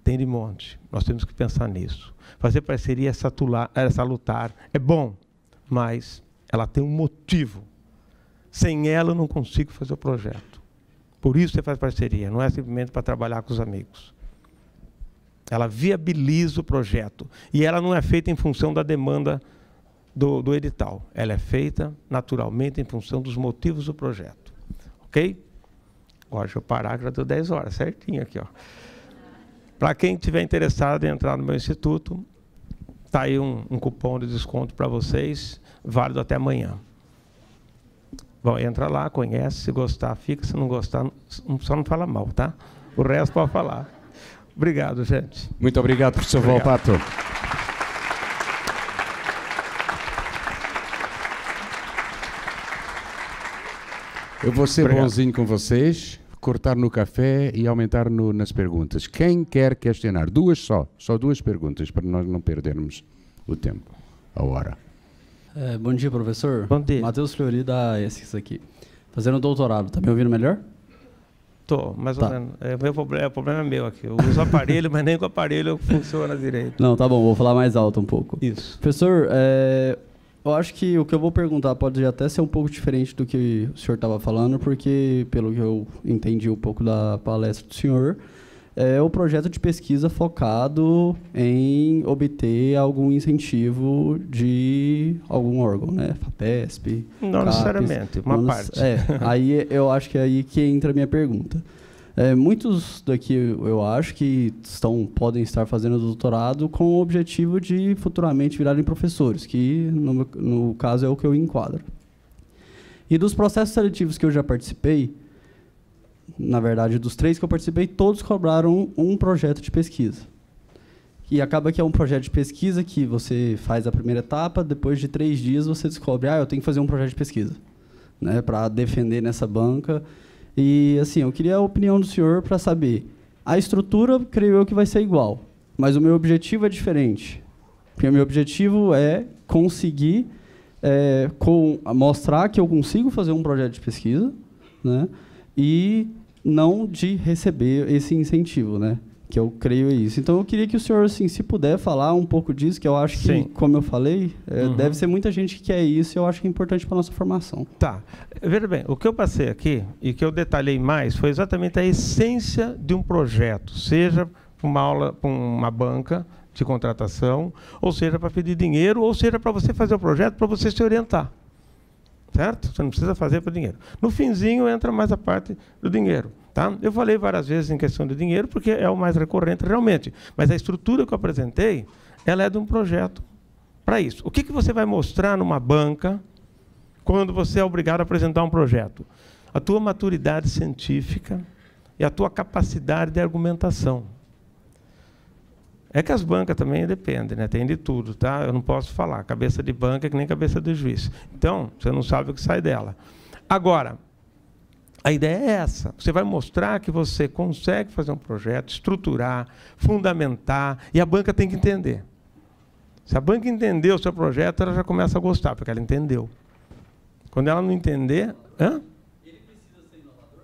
tem de monte. Nós temos que pensar nisso. Fazer parceria é salutar, é bom, mas ela tem um motivo. Sem ela eu não consigo fazer o projeto. Por isso você faz parceria, não é simplesmente para trabalhar com os amigos. Ela viabiliza o projeto. E ela não é feita em função da demanda do edital. Ela é feita naturalmente em função dos motivos do projeto. Ok? Agora deixa eu parar, que já deu 10 horas, certinho aqui. Para quem estiver interessado em entrar no meu instituto, está aí um cupom de desconto para vocês, válido até amanhã. Bom, entra lá, conhece, se gostar, fica, se não gostar, só não fala mal, tá? O resto pode falar. Obrigado, gente. Muito obrigado, professor Volpato. Eu vou ser bonzinho com vocês, cortar no café e aumentar nas perguntas. Quem quer questionar? Duas só 2 perguntas, para nós não perdermos o tempo, a hora. Bom dia, professor. Bom dia. Matheus Fleury, da ESCS aqui. Fazendo doutorado, tá me ouvindo melhor? Estou, mais ou menos. O problema é meu aqui. Eu uso o aparelho, mas nem com o aparelho funciona direito. Não, tá bom, vou falar mais alto um pouco. Isso. Professor, eu acho que o que eu vou perguntar pode até ser um pouco diferente do que o senhor estava falando, porque, pelo que eu entendi um pouco da palestra do senhor, é o projeto de pesquisa focado em obter algum incentivo de algum órgão, né? FAPESP, Não CAPES, necessariamente, uma parte. Aí eu acho que é aí que entra a minha pergunta. Muitos daqui, eu acho que podem estar fazendo doutorado com o objetivo de futuramente virarem professores, que no caso é o que eu enquadro. E dos processos seletivos que eu já participei, na verdade, dos 3 que eu participei, todos cobraram um projeto de pesquisa. E acaba que é um projeto de pesquisa que você faz a primeira etapa, depois de 3 dias você descobre, eu tenho que fazer um projeto de pesquisa, né, para defender nessa banca. E, assim, eu queria a opinião do senhor para saber. A estrutura, creio eu que vai ser igual, mas o meu objetivo é diferente. Porque o meu objetivo é conseguir mostrar que eu consigo fazer um projeto de pesquisa, né, e não de receber esse incentivo, né? Que eu creio isso. Então, eu queria que o senhor, assim, se puder falar um pouco disso, que eu acho que, como eu falei, deve ser muita gente que quer isso e eu acho que é importante para a nossa formação. Tá. Veja bem, o que eu passei aqui e que eu detalhei mais foi exatamente a essência de um projeto, seja para uma aula, para uma banca de contratação, ou seja para pedir dinheiro, ou seja para você fazer o projeto para você se orientar. Certo? Você não precisa fazer para dinheiro. No finzinho entra mais a parte do dinheiro. Tá? Eu falei várias vezes em questão de dinheiro, porque é o mais recorrente realmente. Mas a estrutura que eu apresentei, ela é de um projeto para isso. O que você vai mostrar numa banca quando você é obrigado a apresentar um projeto? A tua maturidade científica e a tua capacidade de argumentação. É que as bancas também dependem, né? Tem de tudo, tá? Eu não posso falar. Cabeça de banca é que nem cabeça de juiz. Então, você não sabe o que sai dela. Agora, a ideia é essa. Você vai mostrar que você consegue fazer um projeto, estruturar, fundamentar, e a banca tem que entender. Se a banca entender o seu projeto, ela já começa a gostar, porque ela entendeu. Quando ela não entender... Ele precisa ser inovador?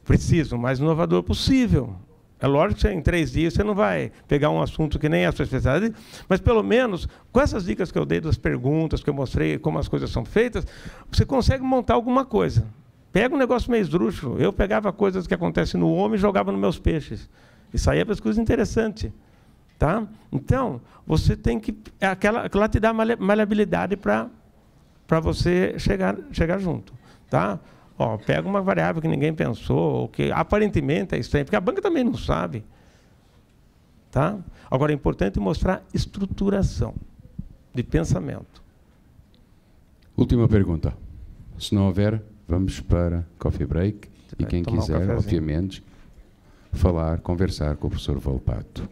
Precisa, o mais inovador possível. É lógico que em 3 dias você não vai pegar um assunto que nem é a sua especialidade, mas pelo menos com essas dicas que eu dei, das perguntas que eu mostrei, como as coisas são feitas, você consegue montar alguma coisa. Pega um negócio meio esdrúxulo. Eu pegava coisas que acontecem no homem e jogava nos meus peixes. E saía para as coisas interessantes. Tá? Então, você tem que... Aquela te dá maleabilidade para você chegar junto. Tá? Ó, pega uma variável que ninguém pensou, ou que aparentemente é estranha, porque a banca também não sabe. Tá? Agora, é importante mostrar estruturação de pensamento. Última pergunta. Se não houver, vamos para coffee break. E quem quiser, obviamente, conversar com o professor Volpato.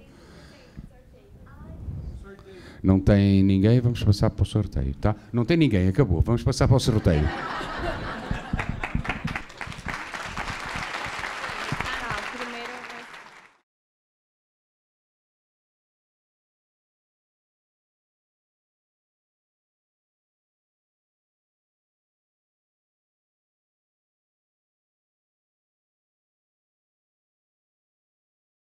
Não tem ninguém, vamos passar para o sorteio. Tá? Não tem ninguém, acabou. Vamos passar para o sorteio.